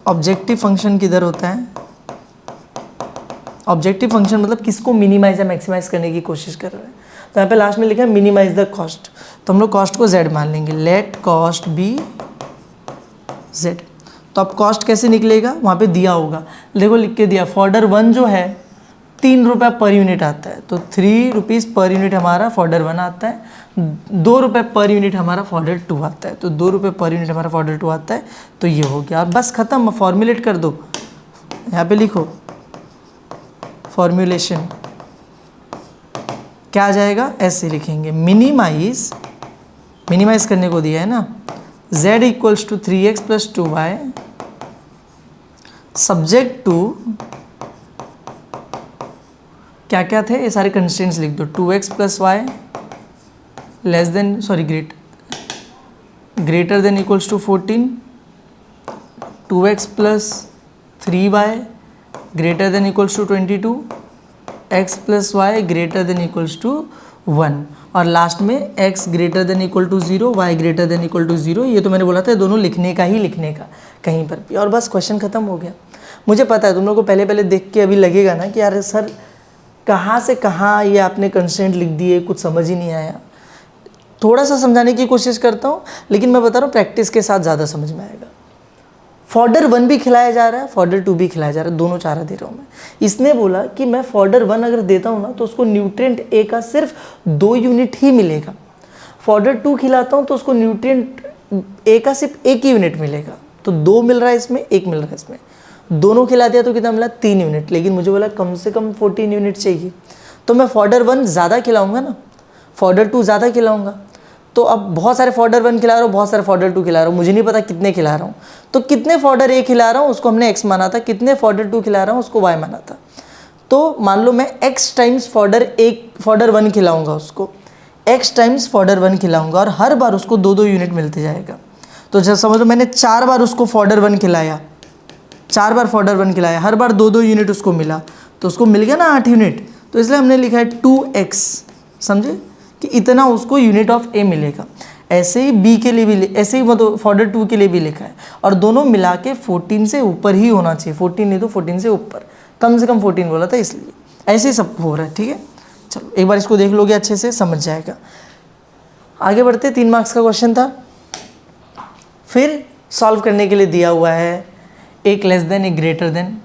ऑब्जेक्टिव फंक्शन किधर होता है, ऑब्जेक्टिव फंक्शन मतलब किसको मिनिमाइज या मैक्सिमाइज करने की कोशिश कर रहे हैं। तो यहाँ पे लास्ट में लिखा है मिनिमाइज द कॉस्ट, तो हम लोग कॉस्ट को z मान लेंगे, लेट कॉस्ट बी z। तो अब कॉस्ट कैसे निकलेगा, वहाँ पे दिया होगा, देखो लिख के दिया, फॉर्डर 1 जो है 3 रुपये पर यूनिट आता है, तो 3 रुपीज़ पर यूनिट हमारा फॉर्डर 1 आता है, 2 रुपये पर यूनिट हमारा फॉर्डर 2 आता है, तो 2 रुपये पर यूनिट हमारा फॉर्डर 2 आता है। तो ये हो गया, बस ख़त्म, फॉर्मुलेट कर दो, यहाँ पे लिखो फॉर्मुलेशन, क्या आ जाएगा, ऐसे लिखेंगे, मिनिमाइज करने को दिया है ना, z equals to 3x plus 2y subject to, क्या क्या थे ये सारे कंस्ट्रेंट्स लिख दो, 2x plus y less than greater than equals to 14, 2x plus 3y greater than equals to 22, x plus Y greater than equals to 1, और last में x greater than equal to 0, y greater than equal to 0। ये तो मैंने बोला था दोनों लिखने का कहीं पर भी, और बस क्वेश्चन खत्म हो गया। मुझे पता है तुम लोगों को पहले देख के अभी लगेगा ना कि यार सर कहाँ से कहाँ ये आपने कंस्ट्रेंट लिख दिए, कुछ समझ ही नहीं आया। थोड़ा सा समझाने की कोशिश करता हूँ, लेकिन मैं बता रहा हूँ प्रैक्टिस के साथ ज़्यादा समझ में आएगा। फॉर्डर 1 भी खिलाया जा रहा है, फॉर्डर 2 भी खिलाया जा रहा है, दोनों चारा दे रहा हूँ मैं। इसने बोला कि मैं फॉर्डर 1 अगर देता हूँ ना तो उसको न्यूट्रिएंट ए का सिर्फ 2 यूनिट ही मिलेगा। फॉर्डर 2 खिलाता हूँ तो उसको न्यूट्रिएंट ए का सिर्फ 1 ही यूनिट मिलेगा। तो 2 मिल रहा है इसमें, 1 मिल रहा है इसमें, दोनों खिला दिया तो कितना मिला, 3 यूनिट। लेकिन मुझे बोला कम से कम 14 यूनिट चाहिए, तो मैं फॉर्डर 1 ज़्यादा खिलाऊंगा ना, फॉर्डर 2 ज़्यादा खिलाऊंगा। तो अब बहुत सारे फॉर्डर 1 खिला रहा हूँ, बहुत सारे फॉर्डर 2 खिला रहा हूँ, मुझे नहीं पता कितने खिला रहा हूँ। तो कितने फॉर्डर ए खिला रहा हूँ उसको हमने x माना था, कितने फॉर्डर 2 खिला रहा हूँ उसको y माना था। तो मान लो मैं x टाइम्स फॉर्डर 1 खिलाऊंगा, उसको x टाइम्स फॉर्डर 1 खिलाऊंगा और हर बार उसको 2-2 यूनिट मिलते जाएगा। तो जब समझ लो मैंने 4 बार उसको फॉर्डर 1 खिलाया, 4 बार फॉर्डर 1 खिलाया, हर बार 2-2 यूनिट उसको मिला, तो उसको मिल गया ना 8 यूनिट। तो इसलिए हमने लिखा है 2x, समझे कि इतना उसको यूनिट ऑफ ए मिलेगा। ऐसे ही बी के लिए भी, ऐसे ही मतलब फॉर्डर 2 के लिए भी लिखा है, और दोनों मिला के 14 से ऊपर ही होना चाहिए, 14 नहीं तो 14 से ऊपर, कम से कम 14 बोला था इसलिए। ऐसे ही सब हो रहा है, ठीक है। चलो एक बार इसको देख लोगे अच्छे से समझ जाएगा। आगे बढ़ते, 3 मार्क्स का क्वेश्चन था। फिर सॉल्व करने के लिए दिया हुआ है एक लेस देन एक ग्रेटर देन,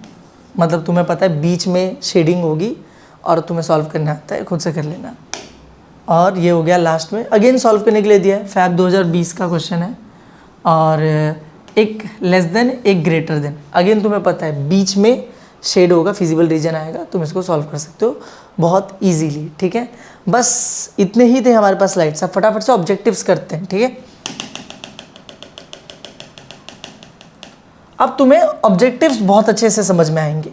मतलब तुम्हें पता है बीच में शेडिंग होगी और तुम्हें सॉल्व करना आता है, खुद से कर लेना। और ये हो गया लास्ट में, अगेन सॉल्व करने के लिए दिया है, फैब 2020 का क्वेश्चन है। और एक लेस देन एक ग्रेटर देन, अगेन तुम्हें पता है बीच में शेड होगा, फिजिबल रीजन आएगा, तुम इसको सॉल्व कर सकते हो बहुत इजीली, ठीक है। बस इतने ही थे हमारे पास स्लाइड्स, अब फटाफट से ऑब्जेक्टिव्स करते हैं, ठीक है। अब तुम्हें ऑब्जेक्टिव्स बहुत अच्छे से समझ में आएंगे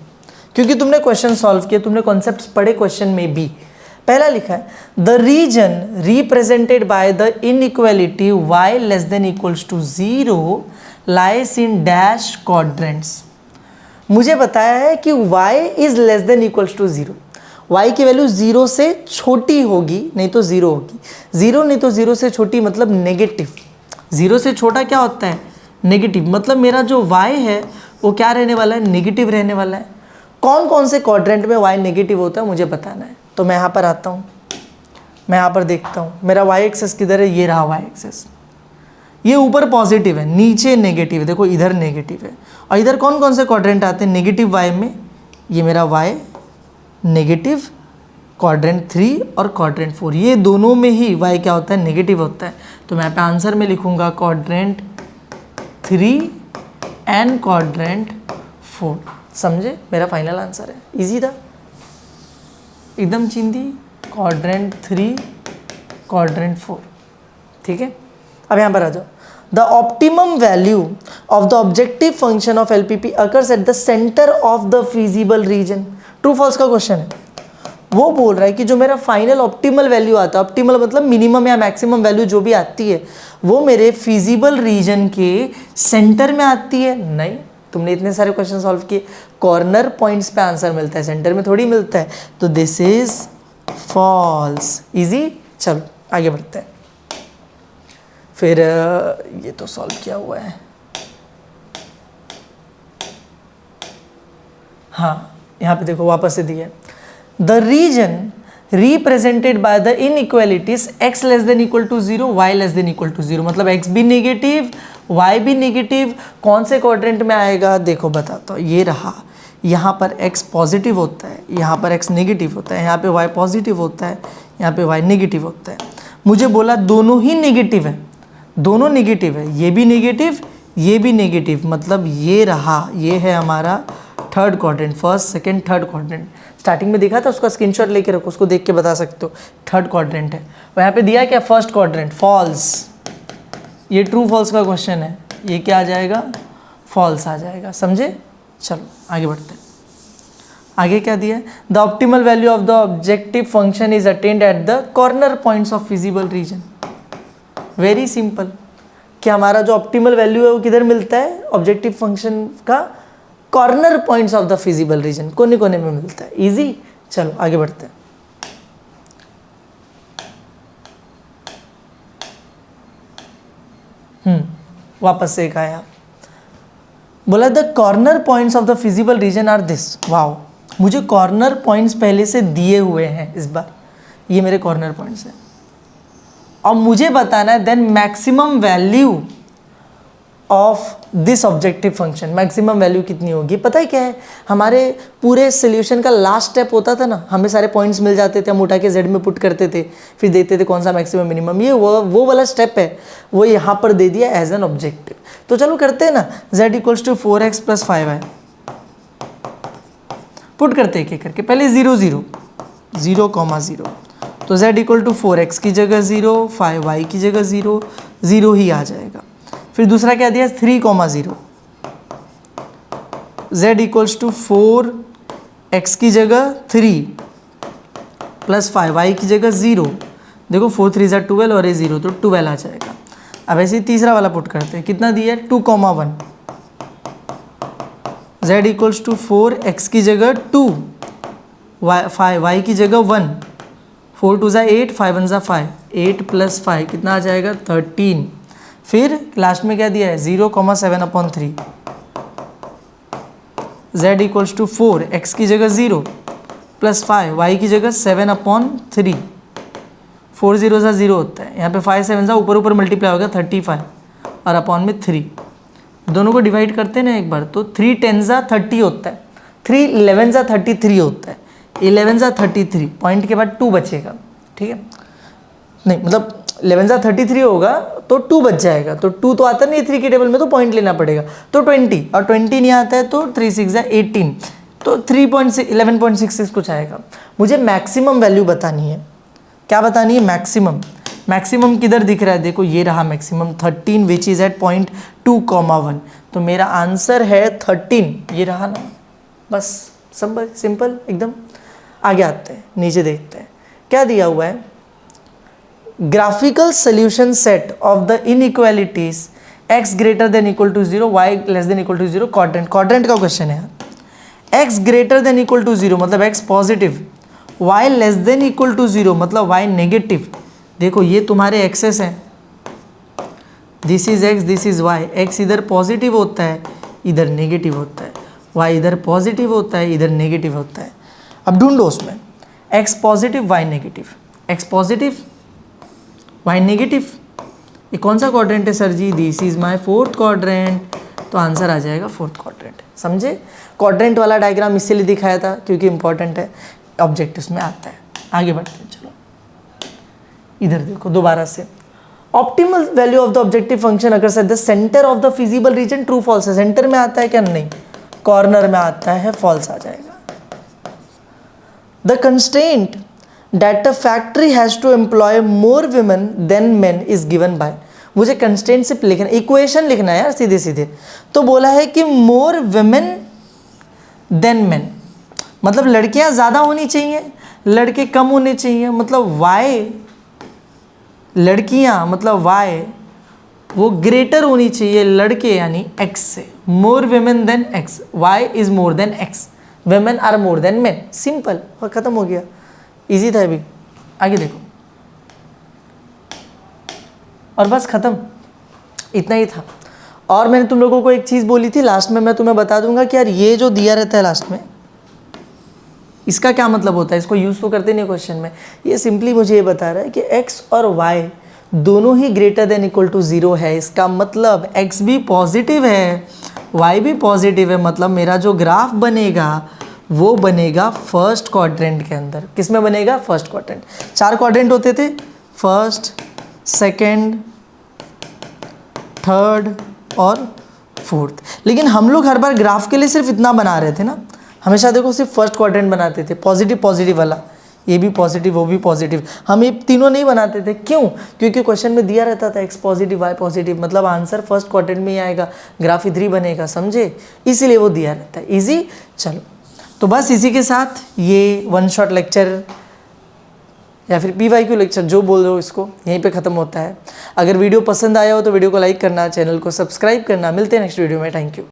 क्योंकि तुमने क्वेश्चन सॉल्व किए, तुमने कॉन्सेप्ट्स पढ़े क्वेश्चन में भी। पहला लिखा है the region represented by the inequality y less than equals to 0 lies in dash quadrants. मुझे बताया है कि y is less than equals to 0, y की वैल्यू 0 से छोटी होगी नहीं तो 0 होगी, 0 नहीं तो 0 से छोटी मतलब नेगेटिव, 0 से छोटा क्या होता है नेगेटिव, मतलब मेरा जो y है वो क्या रहने वाला है नेगेटिव रहने वाला है। कौन कौन से क्वाड्रेंट में y नेगेटिव होता है मुझे बताना है। तो मैं यहाँ पर आता हूँ, मैं यहाँ पर देखता हूँ मेरा y एक्सेस किधर है, ये रहा y एक्सेस, ये ऊपर पॉजिटिव है नीचे नेगेटिव है, देखो इधर नेगेटिव है। और इधर कौन कौन से क्वाड्रेंट आते हैं नेगेटिव y में, ये मेरा y नेगेटिव, क्वाड्रेंट 3 और क्वाड्रेंट 4, ये दोनों में ही y क्या होता है नेगेटिव होता है। तो मैं यहाँ पे आंसर में लिखूँगा क्वाड्रेंट 3 एंड क्वाड्रेंट 4, समझे, मेरा फाइनल आंसर है। इजी था एकदम चिंदी, क्वाड्रेंट 3 क्वाड्रेंट 4, ठीक है। अब यहाँ पर आ जाओ, the optimum value of the objective function of LPP occurs at the centre of the feasible region. True false का क्वेश्चन है, वो बोल रहा है कि जो मेरा फाइनल ऑप्टिमल वैल्यू आता है, ऑप्टिमल मतलब मिनिमम या मैक्सिमम वैल्यू जो भी आती है वो मेरे फिजिबल रीजन के सेंटर में आती है। नहीं, तुमने इतने सारे क्वेश्चन सॉल्व किए, कॉर्नर पॉइंट्स पे आंसर मिलता है, सेंटर में थोड़ी मिलता है। तो दिस इज फॉल्स। इजी, चलो आगे बढ़ते हैं। फिर ये तो सॉल्व किया हुआ है, हाँ यहाँ पे देखो वापस से दिया the region represented by the inequalities x less than equal to 0 y less than equal to 0, मतलब x भी नेगेटिव y भी नेगेटिव, कौन से क्वाड्रेंट में आएगा देखो बताता हूँ। ये रहा, यहाँ पर x पॉजिटिव होता है, यहाँ पर x नेगेटिव होता है, यहाँ पे y पॉजिटिव होता है, यहाँ पे y नेगेटिव होता है। मुझे बोला दोनों ही नेगेटिव है, दोनों नेगेटिव है, ये भी नेगेटिव ये भी नेगेटिव, मतलब ये रहा, ये है हमारा third quadrant, first second third quadrant. Starting में दिखा था, उसका स्क्रीनशॉट लेके रखो, उसको देख के बता सकते हो थर्ड क्वाड्रेंट है। और यहाँ पे दिया क्या फर्स्ट क्वाड्रेंट, फॉल्स, ये ट्रू फॉल्स का क्वेश्चन है, ये क्या आ जाएगा फॉल्स आ जाएगा, समझे। चलो आगे बढ़ते हैं। आगे क्या दिया है, the optimal value of the objective function is attend at the corner points of feasible region. Very simple, कि हमारा जो ऑप्टिमल वैल्यू है वो किधर मिलता है ऑब्जेक्टिव फंक्शन का, corner points of the feasible reason, कोने कोने में मिलता है। इजी, चलो आगे बढ़ते हैं। वापस से एक आया, बोला the corner points of the feasible region are this. Wow, मुझे कॉर्नर पॉइंट्स पहले से दिए हुए हैं इस बार, ये मेरे कॉर्नर पॉइंट्स हैं और मुझे बताना है then maximum value of this objective function, maximum value कितनी होगी। पता है क्या है, हमारे पूरे सोल्यूशन का लास्ट स्टेप होता था ना, हमें सारे पॉइंट्स मिल जाते थे, हम उठा के जेड में पुट करते थे, फिर देते थे कौन सा मैक्सिमम मिनिमम, ये वो वाला स्टेप है, वो यहाँ पर दे दिया एज एन ऑब्जेक्टिव। तो चलो करते हैं ना, z equals to 4x plus 5y, put करते हैं एक एक करके, पहले 0 0 0, 0 तो z इक्वल टू 4x की जगह 0, 5y की जगह 0, 0 ही आ जाएगा। फिर दूसरा क्या दिया 3,0, z इक्वल्स टू 4x की जगह 3 प्लस 5y की जगह 0। देखो 4 3 ज़ा 12 और ये 0 तो 12 आ जाएगा। अब ऐसे ही तीसरा वाला पुट करते हैं, कितना दिया है 2,1, z इक्वल्स टू 4x की जगह 2, y की जगह 1, 4 2 ज़ा 8, 5 1 ज़ा 5, 8 प्लस 5 कितना आ जाएगा 13। फिर लास्ट में क्या दिया है 0,7/3, z इक्वल्स टू 4x की जगह 0 प्लस 5 y की जगह 7/3, 4 0 ज़ा 0 होता है, यहाँ पे 5 7 ज़ा ऊपर ऊपर मल्टीप्लाई होगा 35 और अपॉन में 3, दोनों को डिवाइड करते हैं ना एक बार, तो 3 10 ज़ा 30 होता है, 3 11 ज़ा 33 होता है, 11 ज़ा 33, पॉइंट के बाद 2 बचेगा, ठीक है, नहीं मतलब 11 ज़ा 33 होगा तो 2 बच जाएगा, तो 2 तो आता नहीं 3 की टेबल में, तो पॉइंट लेना पड़ेगा, तो 20 और 20 नहीं आता है तो 3 6 ज़ा 18, तो 11.66 कुछ आएगा। मुझे मैक्सिमम वैल्यू बतानी है, क्या बतानी है मैक्सिमम। मैक्सिमम किधर दिख रहा है, देखो ये रहा maximum 13 which is at point 2,1, तो मेरा आंसर है 13, ये रहा ना, बस सिंपल एकदम। आगे आते हैं, नीचे देखते हैं क्या दिया हुआ है, graphical solution set of the inequalities x greater than equal to 0, y less than equal to 0, quadrant का क्वेश्चन है। x greater than equal to 0 मतलब x positive, y less than equal to 0 मतलब y नेगेटिव। देखो ये तुम्हारे axes हैं, this is x, this is y, x इधर positive होता है इधर नेगेटिव होता है, y इधर पॉजिटिव होता है इधर नेगेटिव होता है। अब ढूंढो उसमें x positive y negative, x positive y negative, ये कौन सा क्वाड्रेंट है सर जी, this is my fourth quadrant, तो आंसर आ जाएगा फोर्थ क्वाड्रेंट। समझे, क्वाड्रेंट वाला डायग्राम इसीलिए दिखाया था क्योंकि इंपॉर्टेंट है, ऑब्जेक्टिव्स में आता है। आगे बढ़ते हैं, चलो इधर देखो दोबारा से, optimal value of the objective function अगर the centre of the feasible region, true false है, सेंटर में आता है क्या, नहीं, कॉर्नर में आता है, फॉल्स आ जाएगा। The constraint that a factory has to employ more women than men is given by, मुझे कंस्ट्रेंट सिर्फ लिखना, इक्वेशन लिखना है यार सीधे सीधे, तो बोला है कि मोर वुमेन देन मेन, मतलब लड़कियां ज़्यादा होनी चाहिए लड़के कम होने चाहिए, मतलब y लड़कियां मतलब y वो ग्रेटर होनी चाहिए लड़के यानी x से, more women than x, y is more than x, women are more than men, simple और ख़त्म हो गया, इजी था अभी। आगे देखो और बस ख़त्म, इतना ही था। और मैंने तुम लोगों को एक चीज़ बोली थी लास्ट में, मैं तुम्हें बता दूंगा कि यार ये जो दिया रहता है लास्ट में इसका क्या मतलब होता है, इसको यूज़ तो करते नहीं क्वेश्चन में, ये सिंपली मुझे ये बता रहा है कि x और y दोनों ही ग्रेटर देन इक्वल टू 0 है, इसका मतलब x भी पॉजिटिव है y भी पॉजिटिव है, मतलब मेरा जो ग्राफ बनेगा वो बनेगा फर्स्ट क्वाड्रेंट के अंदर। किस में बनेगा, फर्स्ट क्वाड्रेंट। 4 क्वाड्रेंट होते थे, फर्स्ट, सेकेंड, थर्ड और फोर्थ, लेकिन हम लोग हर बार ग्राफ के लिए सिर्फ इतना बना रहे थे ना, हमेशा देखो सिर्फ फर्स्ट क्वाड्रेंट बनाते थे, पॉजिटिव पॉजिटिव वाला, ये भी पॉजिटिव वो भी पॉजिटिव, हम ये तीनों नहीं बनाते थे। क्यों, क्योंकि क्वेश्चन में दिया रहता था x पॉजिटिव y पॉजिटिव, मतलब आंसर फर्स्ट क्वाड्रेंट में ही आएगा, ग्राफ इधर ही बनेगा, समझे, इसीलिए वो दिया रहता है, इजी। चलो तो बस इसी के साथ ये वन शॉट लेक्चर या फिर PYQ लेक्चर जो बोल रहे हो इसको यहीं पे ख़त्म होता है। अगर वीडियो पसंद आया हो तो वीडियो को लाइक करना, चैनल को सब्सक्राइब करना। मिलते हैं नेक्स्ट वीडियो में, थैंक यू।